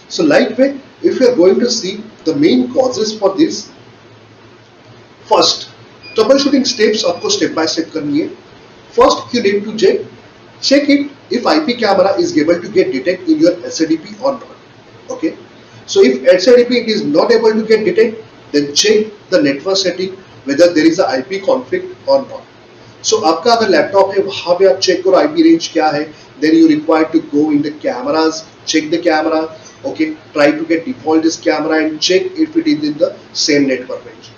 So like way, if you are going to see the main causes for this, first troubleshooting steps आपको step by step करनी है. First you need to check it if IP camera is able to get detect in your SADP or not. Okay, so if SADP it is not able to get detect, then check the network setting whether there is a IP conflict or not. So आपका अगर laptop है वहाँ पे आप check करो IP range क्या है, then you require to go in the cameras, check the camera. Okay, try to get default this camera and check if it is in the same network range.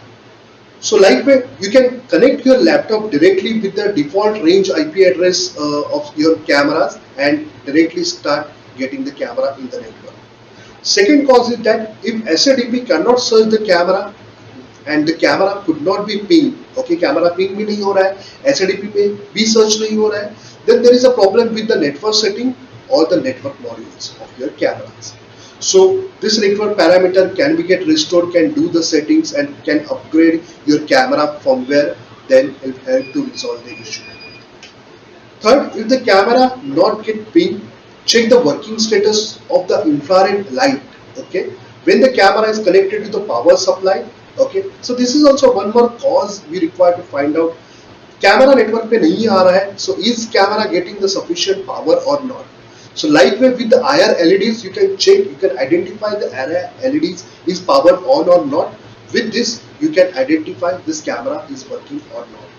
So like way, you can connect your laptop directly with the default range IP address of your cameras and directly start getting the camera in the network. Second cause is that if SADP cannot search the camera and the camera could not be pinged, okay, camera ping भी नहीं हो रहा है, SADP में भी search नहीं हो रहा है, then there is a problem with the network setting or the network modules of your cameras. So this network parameter can be get restored, can do the settings and can upgrade your camera firmware, then it will help to resolve the issue. Third, if the camera not get pinged, check the working status of the infrared light. Okay, when the camera is connected to the power supply. Okay, so this is also one more cause we require to find out. Camera network पे नहीं आ रहा है, so is camera getting the sufficient power or not? So like way with the IR LEDs, you can check, you can identify the IR LEDs is powered on or not. With this, you can identify this camera is working or not.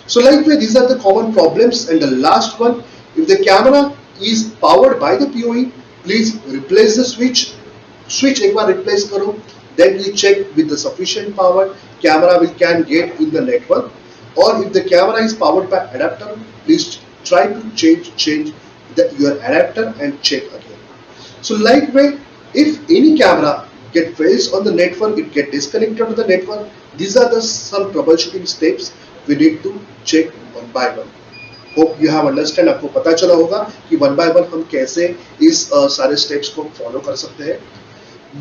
So like way, these are the common problems. And the last one, if the camera is powered by the PoE, please replace the switch. Switch एक बार replace करो. Then you check with the sufficient power, camera will can get in the network. Or if the camera is powered by adapter, please try to change your adapter and check again. So like way, if any camera get fails on the network, it get disconnected to the network. These are the some troubleshooting steps we need to check one by one. Hope you have understand. आपको पता चला होगा कि one by one हम कैसे इस सारे steps को follow कर सकते हैं.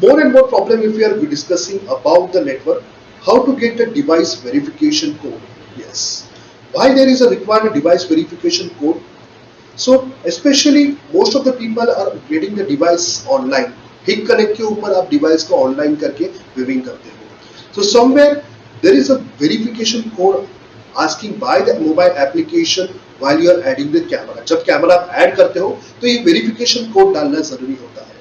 More and more problem if we are discussing about the network, how to get the device verification code. Yes, why there is a required device verification code? So especially most of the people are getting the device online. Hik connect के ऊपर आप device को online करके viewing करते हो. So somewhere there is a verification code asking by the mobile application while you are adding the camera. जब camera आप add करते हो तो ये verification code डालना जरूरी होता है.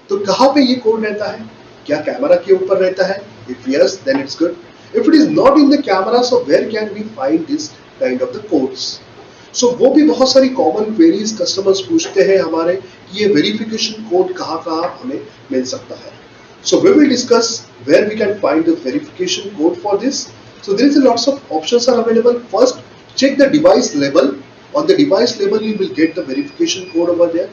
तो कहाँ पे ये कोड रहता है? क्या कैमरा के ऊपर रहता है? If yes, then it's good. If it is not in the camera, so where can we find this kind of the codes? So वो भी बहुत सारी common queries customers पूछते हैं हमारे कि ये verification code कहाँ हमें मिल सकता है. So we will discuss where we can find the verification code for this. So there is a lots of options are available. First, check the device label. On the device label, you will get the verification code over there.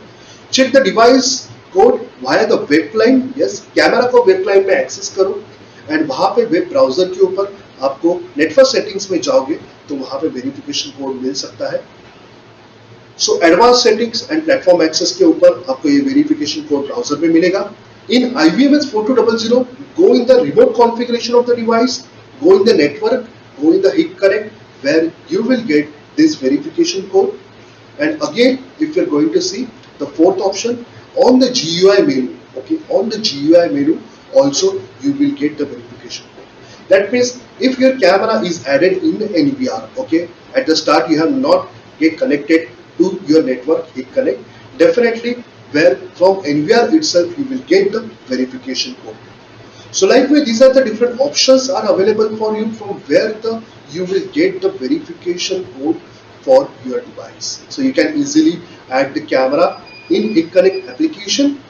Check the device code via the web client. Yes, camera को web client में access करो and वहां पे web browser के ऊपर आपको network settings में जाओगे तो वहां पे वेरिफिकेशन कोड मिल सकता है. So advance settings and platform access के ऊपर आपको ये वेरिफिकेशन कोड ब्राउजर में मिलेगा. इन IVMS 4200, go in the remote configuration of the device, go in the network, go in the HIC connect, where you will get this verification code. And again, if you're going to see the fourth option on the GUI menu, okay, on the GUI menu also you will get the verification code. That means if your camera is added in the NVR, okay, at the start you have not get connected to your network HIC connect, definitely where from NVR itself you will get the verification code. So likewise, these are the different options are available for you from where you will get the verification code for your device. So you can easily add the camera in HIC Connect application.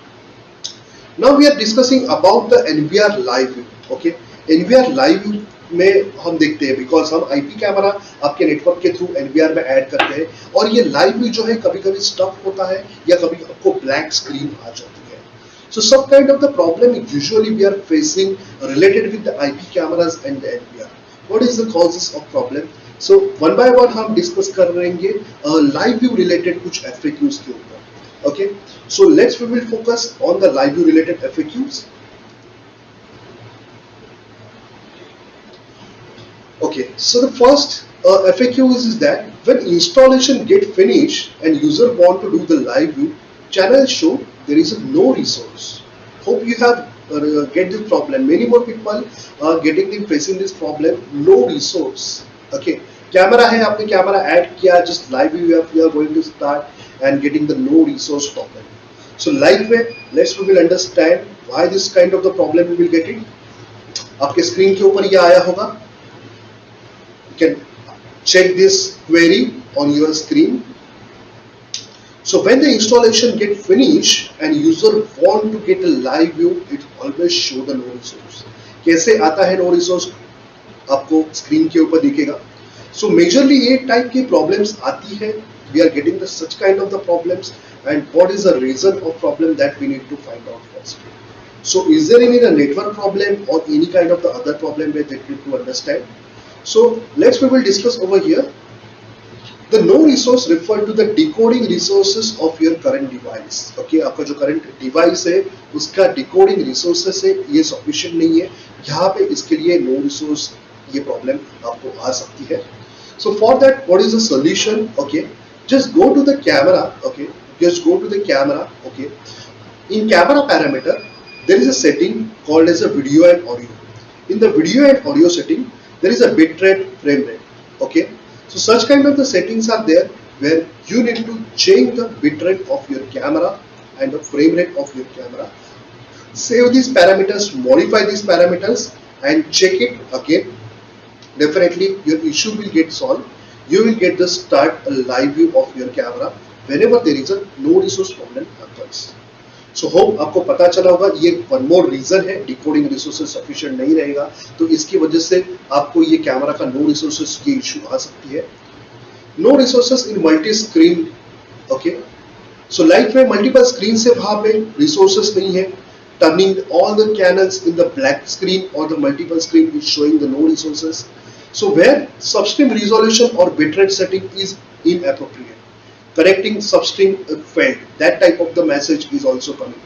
Now we are discussing about the NVR live view. Okay, NVR live view में हम देखते हैं because हम IP camera आपके network के through NVR में add करते हैं और ये लाइव व्यू जो है कभी कभी स्टक होता है या कभी आपको ब्लैक स्क्रीन आ जाती है. So some kind of the problem usually we are facing related with the IP cameras and the NVR. What is the causes of problem? So one by one हम discuss कर रहेंगे live view related कुछ FAQs के ऊपर. Okay, so let's we will focus on the live view related FAQs. Okay, so the first FAQ is that when installation get finished and user want to do the live view, channel show there is no resource. Hope you have get this problem. Many more people are facing this problem. No resource. Okay, camera है, आपने camera add किया, just live view you are going to start and getting the no resource problem. So live way, let's we will understand why this kind of the problem we will get it. आपके screen के ऊपर ये आया होगा. Can check this query on your screen. So when the installation get finished and user want to get a live view, it always show the no resource. कैसे आता है no resource? आपको स्क्रीन के ऊपर दिखेगा. So majorly ये type की problems आती है. We are getting the such kind of the problems, and what is the reason of problem that we need to find out first. So is there any network problem or any kind of the other problem that we need to understand? So let's we will discuss over here. The no resource refer to the decoding resources of your current device. Okay, आपका जो current device है उसका decoding resources है ये sufficient नहीं है. यहाँ पे इसके लिए no resource ये problem आपको आ सकती है. So for that, what is the solution? Okay, just go to the camera. Okay, just go to the camera. Okay, in camera parameter there is a setting called as a video and audio. In the video and audio setting there is a bitrate, frame rate. Okay, so such kind of the settings are there where you need to change the bitrate of your camera and the frame rate of your camera. Save these parameters, modify these parameters and check it again. Definitely your issue will get solved. You will get the start a live view of your camera whenever there is a no resource problem occurs. So hope आपको पता चला होगा. ये one more reason है decoding resources sufficient नहीं रहेगा तो इसकी वजह से आपको ये कैमरा का no resources की issue आ सकती है. No resources in multi screen. Okay, so like में multiple screen से वहाँ पे resources नहीं है. Turning all the channels in the black screen or the multiple screen is showing the no resources. So where substream resolution or bitrate setting is inappropriate. Correcting substream failed. That type of the message is also coming.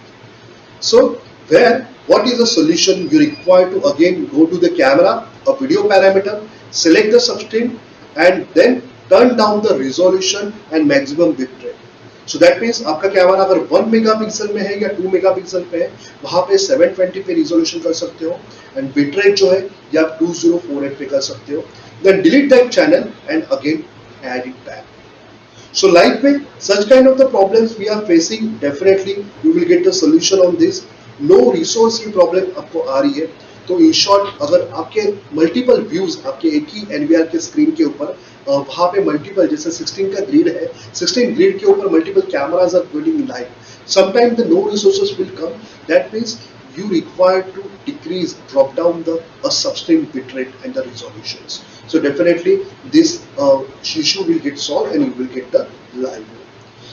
So where what is the solution? You require to again go to the camera, a video parameter, select the substream and then turn down the resolution and maximum bitrate. So that means आपका camera अगर 1 megapixel में है या 2 megapixel पे है वहाँ पे 720 पे रिजोल्यूशन कर सकते हो and bitrate जो है या 2048 पे कर सकते हो. Then delete that channel and again add it back. So like with such kind of the problems we are facing, definitely you will get the solution on this. No resource की problem आपको आ रही है तो in short अगर आपके multiple views आपके एक ही NVR के screen के ऊपर वहाँ पे multiple जैसे 16 का grid है 16 grid के ऊपर multiple cameras are going live. Sometimes the no resources will come. That means you require to decrease, drop down the substream bitrate and the resolutions. So definitely this issue will get solved and you will get the live view.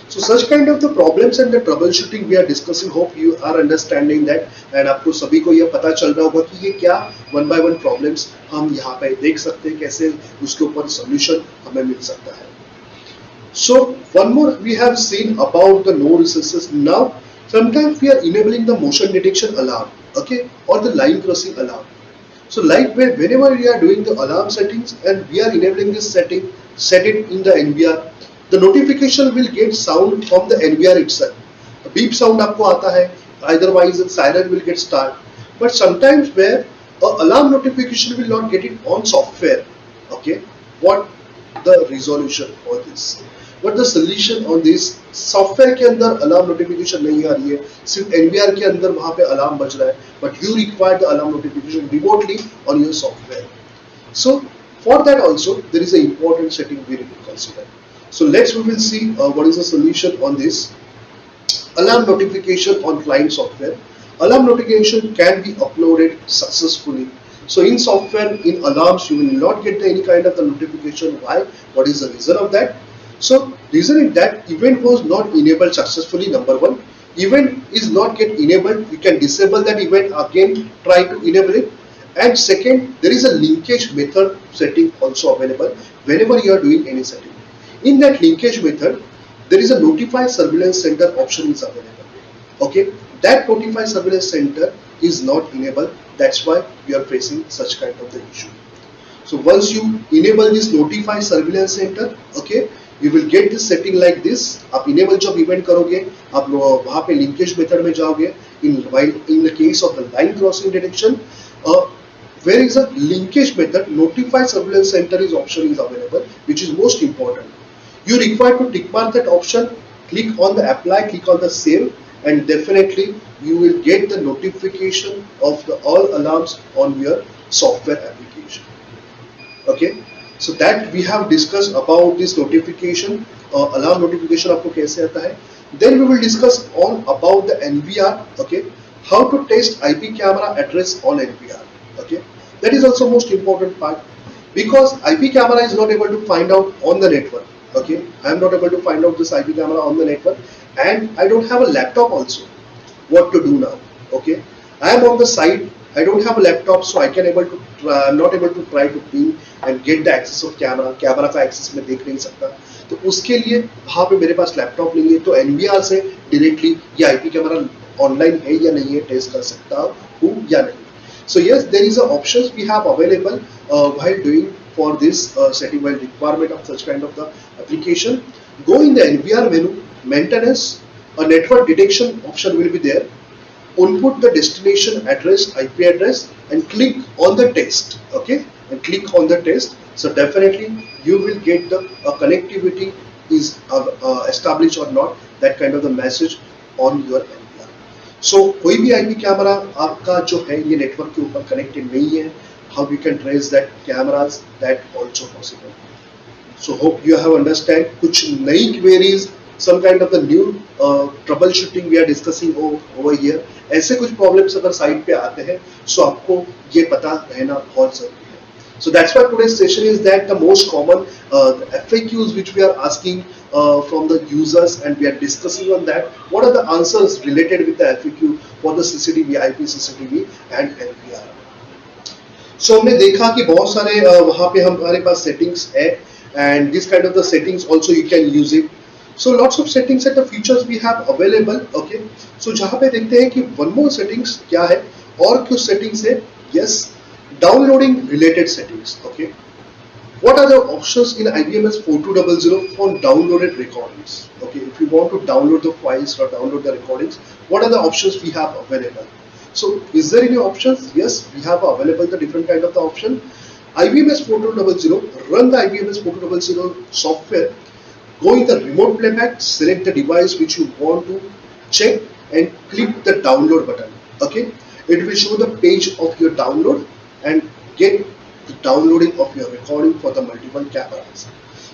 So such kind of the problems and the troubleshooting we are discussing. Hope you are understanding that, and आपको सभी को ये पता चल रहा होगा कि ये क्या one by one problems हम यहाँ पे देख सकते हैं, कैसे उसके ऊपर solution हमें मिल सकता है. So one more we have seen about the no recesses. Now sometimes we are enabling the motion detection alarm, okay, or the line crossing alarm. So like whenever we are doing the alarm settings and we are enabling this setting, set it in the NVR, the notification will get sound from the NVR itself. A beep sound आपको आता है, otherwise the siren will get start. But sometimes where a alarm notification will not get it on software, okay, what the resolution for this? What the solution on this? Software के अंदर alarm notification नहीं आ रही है, सिर्फ NVR के अंदर वहां पे अलार्म बज रहा है, but you require the alarm notification remotely on your software. So for that also there is an important setting we need to consider. So we will see what is the solution on this alarm notification on client software. Alarm notification can be uploaded successfully. So in software, in alarms, you will not get any kind of the notification. Why? What is the reason of that? So reason is that event was not enabled successfully. Number one, event is not get enabled. We can disable that event again, try to enable it. And second, there is a linkage method setting also available whenever you are doing any setting. In that linkage method, there is a notify surveillance center option is available. Okay, that notify surveillance center is not enabled. That's why we are facing such kind of the issue. So once you enable this notify surveillance center, okay, you will get this setting like this. आप enable जब event करोगे, आप वहाँ पे linkage method में जाओगे. In the case of the line crossing detection, where is a linkage method, notify surveillance center is option is available, which is most important. You require to tick mark that option, click on the apply, click on the save, and definitely you will get the notification of the all alarms on your software application. Okay. So that we have discussed about this notification, alarm notification आपको कैसे आता है. Then we will discuss on about the NVR, okay, how to test IP camera address on NVR, okay. That is also most important part, because IP camera is not able to find out on the network, okay. I am not able to find out this IP camera on the network, and I don't have a laptop also. What to do now, okay. I am on the site, I don't have a laptop, so I can able to I'm not able to try to ping and get the access of camera. Camera का access मैं देख नहीं सकता, तो उसके लिए वहाँ पे मेरे पास लैपटॉप नहीं है, तो एनवीआर से डायरेक्टली ये आईपी कैमरा ऑनलाइन है या नहीं है टेस्ट कर सकता हूँ या नहीं. So yes, there is a options we have available while doing for this setting while requirement of such kind of the application. Go in the NVR menu, maintenance, a network detection option will be there. Input the destination address, IP address, and click on the test. Okay, and click on the test. So definitely you will get the connectivity is established or not, that kind of the message on your NVR. So कोई भी IP camera आपका जो है ये network के ऊपर connected नहीं है, how you can trace that cameras, that also possible. So hope you have understand. कुछ नई queries, some kind of the new troubleshooting we are discussing over here. ऐसे कुछ problems अगर साइट पे आते हैं, so आपको ये पता रहना बहुत जरूरी है. So that's why today's session is that the most common FAQs which we are asking from the users, and we are discussing on that. What are the answers related with the FAQ for the CCTV, IP CCTV and NVR? So हमने देखा कि बहुत सारे वहाँ पे हमारे पास settings है, and this kind of the settings also you can use it. So lots of settings and the features we have available. Okay. So जहाँ पे देखते हैं कि one more settings क्या है और कुछ settings है. Yes, downloading related settings. Okay. What are the options in IBMS 4200 for downloaded recordings? Okay. If you want to download the files or download the recordings, what are the options we have available? So is there any options? Yes, we have available the different kind of the option. IBMS 4200, run the IBMS 4200 software. Go in the remote playback, select the device which you want to check and click the download button. Okay, it will show the page of your download and get the downloading of your recording for the multiple cameras.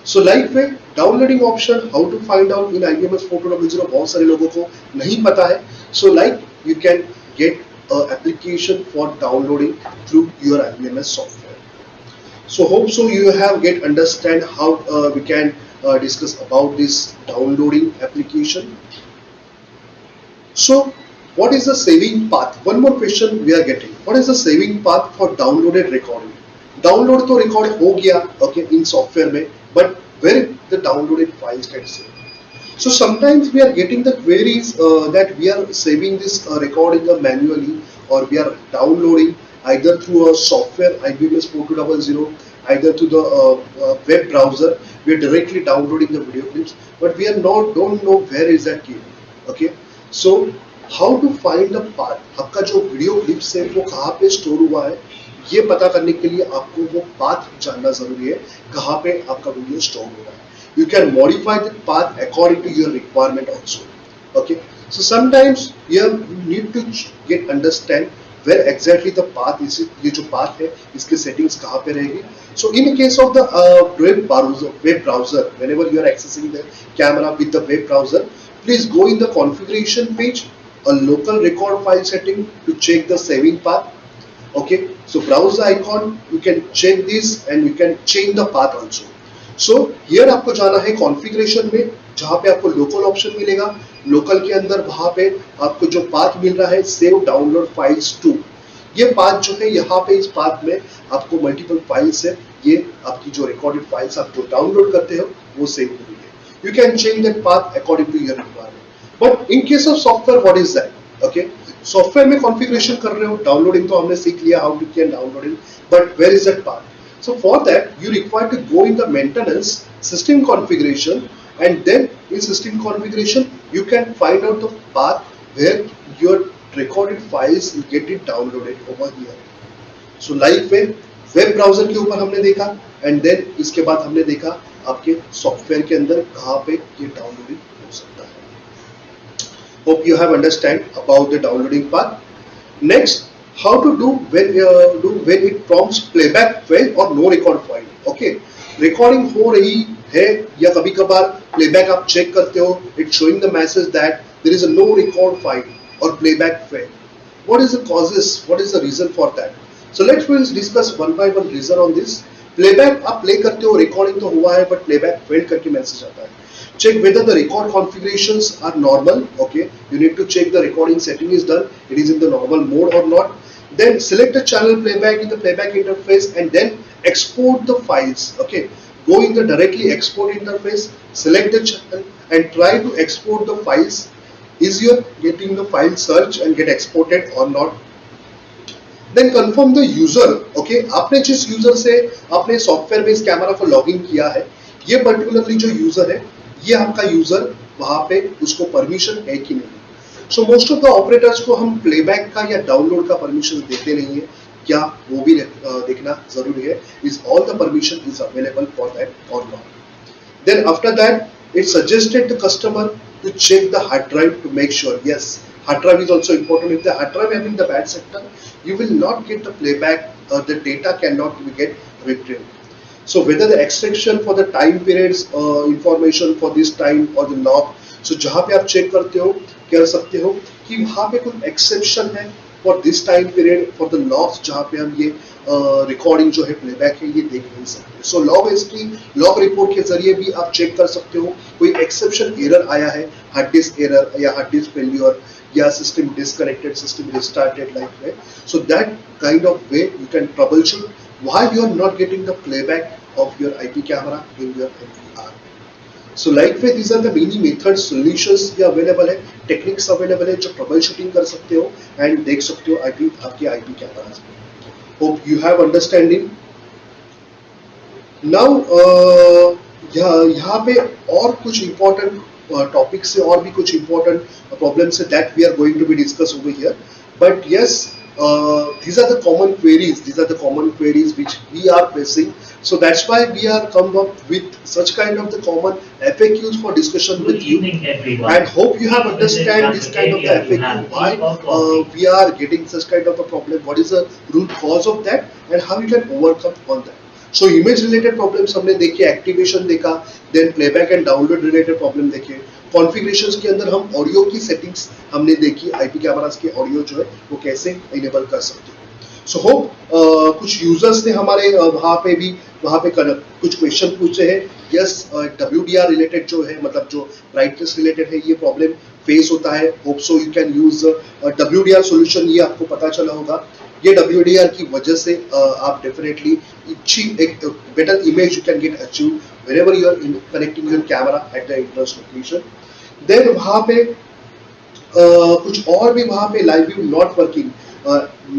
So like way downloading option, how to find out in IBMS 4200 बहुत सारे लोगों को नहीं पता है. So like you can get an application for downloading through your IBMS software. So hope so you have get understand how we can discuss about this downloading application. So what is the saving path? One more question we are getting. What is the saving path for downloaded recording? Download तो record हो गया, okay, in software में, but where the downloaded files get saved? So sometimes we are getting the queries that we are saving this recording manually, or we are downloading either through a software IBMS 4200, either through the web browser. We are directly downloading the video clips, but we are don't know where is that key. Okay, so how to find the path? आपका जो video clips है वो कहाँ पे store हुआ है, ये पता करने के लिए आपको वो पाथ जानना जरूरी है, कहाँ पे आपका वीडियो स्टोर हो रहा है. You can modify the path according to your requirement also. Okay, so sometimes you need to get understand where exactly the path is. ये जो path है इसके settings कहाँ पे रहेगी. So in case of the web browser, whenever you are accessing the camera with the web browser, please go in the configuration page, a local record file setting to check the saving path. Okay, so browse the icon, you can check this and you can change the path also. So here आपको जाना है configuration में, जहाँ पे आपको local option मिलेगा. Local के अंदर वहाँ पे आपको जो पाथ मिल रहा है सेव डाउनलोड फाइल्स टू, ये पाथ जो है यहाँ पे इस पाथ में आपको मल्टीपल फाइल्स है, ये आपकी जो रिकॉर्डेड फाइल्स आप जो डाउनलोड करते हो वो सेव होगी. You can change that path according to your requirement. But in case of software what is that? Okay, software में कॉन्फ़िगरेशन कर रहे हो, डाउनलोडिंग तो हमने सीख लिया how to can downloading, but where is that path? So for that you require to go in the maintenance system configuration, and then in system configuration you can find out the path where your recorded files will get it downloaded over here. So like web browser के ऊपर हमने देखा, and then इसके बाद हमने देखा आपके software के अंदर कहाँ पे ये डाउनलोडिंग हो सकता है. Hope you have understand about the downloading path. Next, how to do when it prompts playback failed or no record file. Okay, recording हो रही है या कभी कभार playback आप चेक करते हो, it's showing the message that there is a no record file or playback failed. What is the causes? What is the reason for that? So let's discuss one by one reason on this. Playback आप play करते हो, recording तो हुआ है but playback failed करके message आता है. Check whether the record configurations are normal. Okay, you need to check the recording setting is done, it is in the normal mode or not. Then select the channel playback in the playback interface and then export the files. Okay, go in the directly export interface, select the channel and try to export the files. Is your getting the file search and get exported or not? Then confirm the user. Okay, आपने जिस user से आपने software में इस camera को login किया है, ये पर्टिकुलरली जो यूजर है, ये आपका यूजर वहां पे उसको परमिशन है कि नहीं. So most of the operators को हम प्लेबैक का या डाउनलोड का परमिशन देते नहीं है, क्या वो भी देखना जरूरी है. Is all the permission is available for that और not. Then after that it suggested the customer to check the hard drive to make sure. Yes, hard drive is also important. If the hard drive having the bad sector, you will not get the playback, the data cannot get retrieved. So whether the extraction for the time periods, information for this time or the log, so जहाँ पे आप check करते हो कर सकते हो कि वहाँ पे कोई एक्सेप्शन है for this time period for the logs, जहाँ पे हम ये रिकॉर्डिंग जो है प्लेबैक है ये देख नहीं सकते. So log history, log report के जरिए भी आप चेक कर सकते हो कोई एक्सेप्शन एरर आया है, हार्ड डिस्क एरर या हार्ड डिस्क फेल्यूर या system disconnected, system restarted like way. So that kind of way you can trouble shoot why you are not getting the playback of your IP camera in your MVR. So like way these are the many methods, solutions ये available है, techniques available है जो trouble shooting कर सकते हो and देख सकते हो आपके IP cameras में. Hope you have understanding. Now यहाँ पे और कुछ important topics से और भी कुछ important problems है that we are going to be discuss over here. But yes, these are the common queries. These are the common queries which we are facing. So that's why we are come up with such kind of the common FAQs for discussion with you. And hope you have understand this kind of the FAQ. Why we are getting such kind of a problem. What is the root cause of that, and how you can overcome on that. So image related problems हमने देखे, activation देखा, then playback and download related problem देखे, configurations के अंदर हम audio की settings हमने देखी, आईपी कैमरास के ऑडियो जो है वो कैसे इनेबल कर सकते हो. सो होप कुछ यूजर्स ने हमारे वहाँ पे कुछ क्वेश्चन पूछे हैं. यस, WDR रिलेटेड जो है, मतलब जो ब्राइटनेस रिलेटेड है, ये प्रॉब्लम फेस होता है. Hope so you can use WDR solution. ये आपको पता चला होगा. ये WDR की वजह से आप डेफिनेटली एक better image you can get achieve whenever you are connecting your camera at the interest location. Then वहाँ पे कुछ और भी वहाँ पे लाइव व्यू नॉट वर्किंग.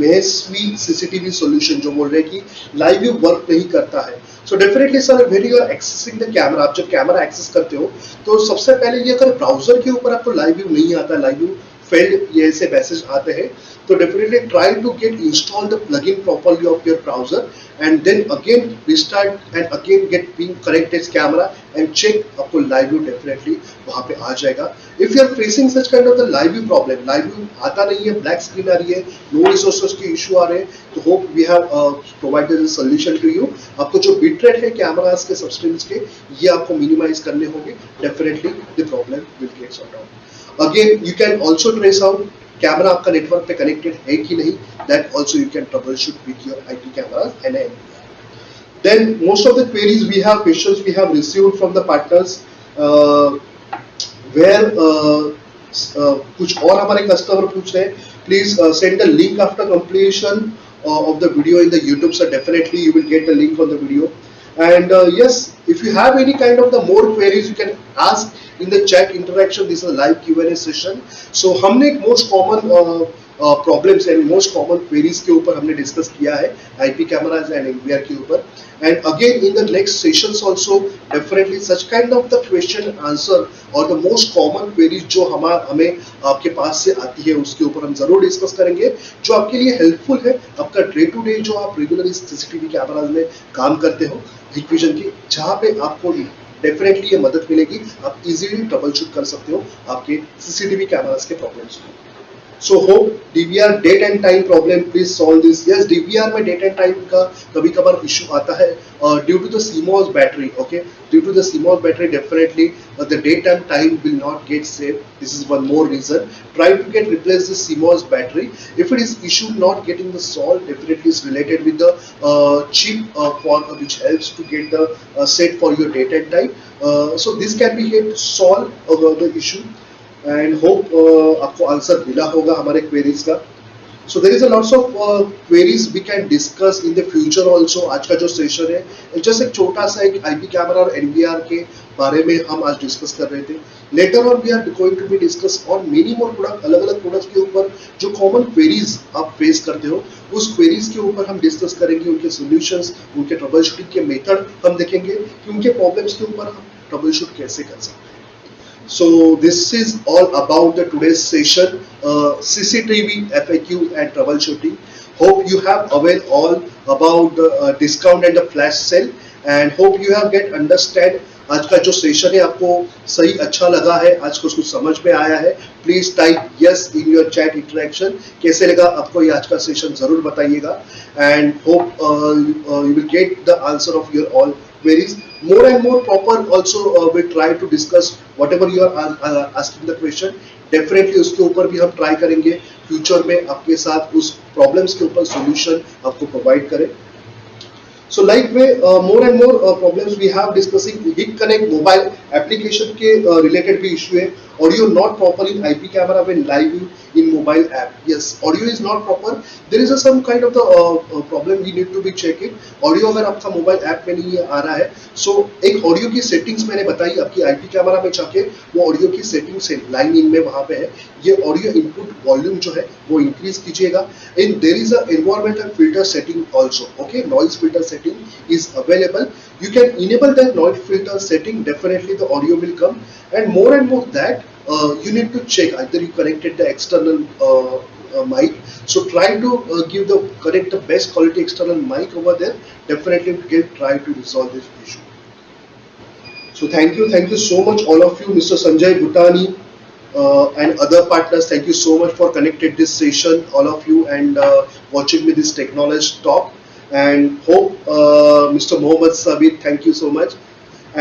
मेसवी सीसीटीवी सोल्यूशन जो बोल रहे हैं कि लाइव व्यू वर्क नहीं करता है. So definitely sir, when you are accessing the camera, आप जब कैमरा एक्सेस करते हो तो सबसे पहले ये, अगर ब्राउजर के ऊपर आपको लाइव व्यू नहीं आता, लाइव व्यू फेल्ड, ये ऐसे मैसेज आते हैं, तो definitely try to get install the plugin properly of your browser and then again restart and again get being connected camera and check. आपको live view definitely वहाँ पे आ जाएगा. If you are facing such kind of the live view problem, live view आता नहीं है, black screen आ रही है, no resources के issue आ रहे हैं, तो hope we have provided a solution to you. आपको जो bit rate है कैमरास के substreams के, ये आपको minimize करने होंगे. Definitely the problem will get sorted out. Again you can also trace out camera आपका नेटवर्क पे कनेक्टेड है कि नहीं. That also you can trouble shoot with your IP cameras and then most of the queries we have, questions we have received from the partners, where कुछ और हमारे customer पूछ रहे हैं. Please send the link after completion of the video in the YouTube. So definitely you will get the link on the video. And yes, if you have any kind of the more queries, you can ask in the chat interaction. This is a live Q&A session. So हमने एक most common problems and most common queries के ऊपर हमने discuss किया है IP cameras and NVR के ऊपर. And again in the next sessions also definitely such kind of the question and answer or the most common queries जो हमें आपके पास से आती है, उसके ऊपर हम जरूर डिस्कस करेंगे, जो आपके लिए हेल्पफुल है. आपका डे टू डे जो आप रेगुलर CCTV कैमराज में काम करते हो हिकविजन की, जहाँ पे आपको डेफिनेटली ये मदद मिलेगी. आप इजीली ट्रबल शूट कर सकते हो आपके CCTV कैमरास के प्रॉब्लम्स को. So hope DVR date and time problem, please solve this. Yes, DVR में date and time का कभी कभार issue आता है due to the CMOS battery. Okay, due to the CMOS battery, definitely the date and time will not get saved. This is one more reason. Try to get replace the CMOS battery. If it is issue not getting the solved, definitely is related with the chip for which helps to get the set for your date and time. So this can be get solved the issue. And hope आपको answer मिला होगा हमारे queries का. So there is a lots of queries we can discuss in the future also. आज का जो session है just एक छोटा सा एक IP कैमरा और NVR के बारे में हम आज डिस्कस कर रहे थे. Later on we are going to be discuss on many more product, अलग अलग प्रोडक्ट्स के ऊपर जो कॉमन क्वेरीज आप फेस करते हो, उस क्वेरीज के ऊपर हम डिस्कस करेंगे. उनके सॉल्यूशंस, उनके ट्रबल शूटिंग के मेथड हम देखेंगे कि उनके प्रॉब्लम्स के ऊपर हम ट्रबल शूट कैसे कर सकते हैं. So this is all about the today's session, CCTV FAQ and troubleshooting. Hope you have aware all about the discount and the flash sale, and hope you have get understand. आज का जो session है आपको सही अच्छा लगा है, आज को कुछ समझ में आया है. Please type yes in your chat interaction. कैसे लगा आपको ये आज का सेशन जरूर बताइएगा. And hope you will get the answer of your all queries. More and more proper also we try to discuss whatever you are asking the question. Definitely उसके ऊपर भी हम ट्राई करेंगे फ्यूचर में आपके साथ उस प्रॉब्लम्स के ऊपर सॉल्यूशन आपको प्रोवाइड करें. So like में more and more problems we have discussing Hik Connect mobile application के related भी issue है. Audio not proper in IP camera when live in mobile app. Yes, audio is not proper. There is some kind of the problem we need to be check it. Audio अगर आपका mobile app में नहीं आ रहा है, so एक audio की settings मैंने बताई आपकी IP कैमरा में जाके वो ऑडियो की सेटिंग्स है, लाइन इन में वहाँ पे है. ये ऑडियो इनपुट वॉल्यूम जो है वो इंक्रीज कीजिएगा. And there is a environmental filter setting also. Okay, noise filter setting is available. You can enable the noise filter setting. Definitely the audio will come. And more that you need to check either you connected the external mic. So try to connect the best quality external mic over there. Definitely try to resolve this issue. So thank you so much all of you, Mr. Sanjay Bhutani and other partners. Thank you so much for connected this session, all of you, and watching me this Techknowledge talk. And hope Mr. Mohammed Sabir, thank you so much.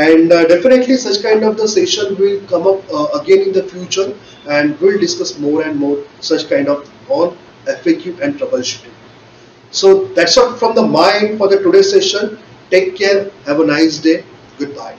And definitely such kind of the session will come up again in the future, and we'll discuss more and more such kind of on FAQ and troubleshooting. So that's all from the mind for the today's session. Take care. Have a nice day. Goodbye.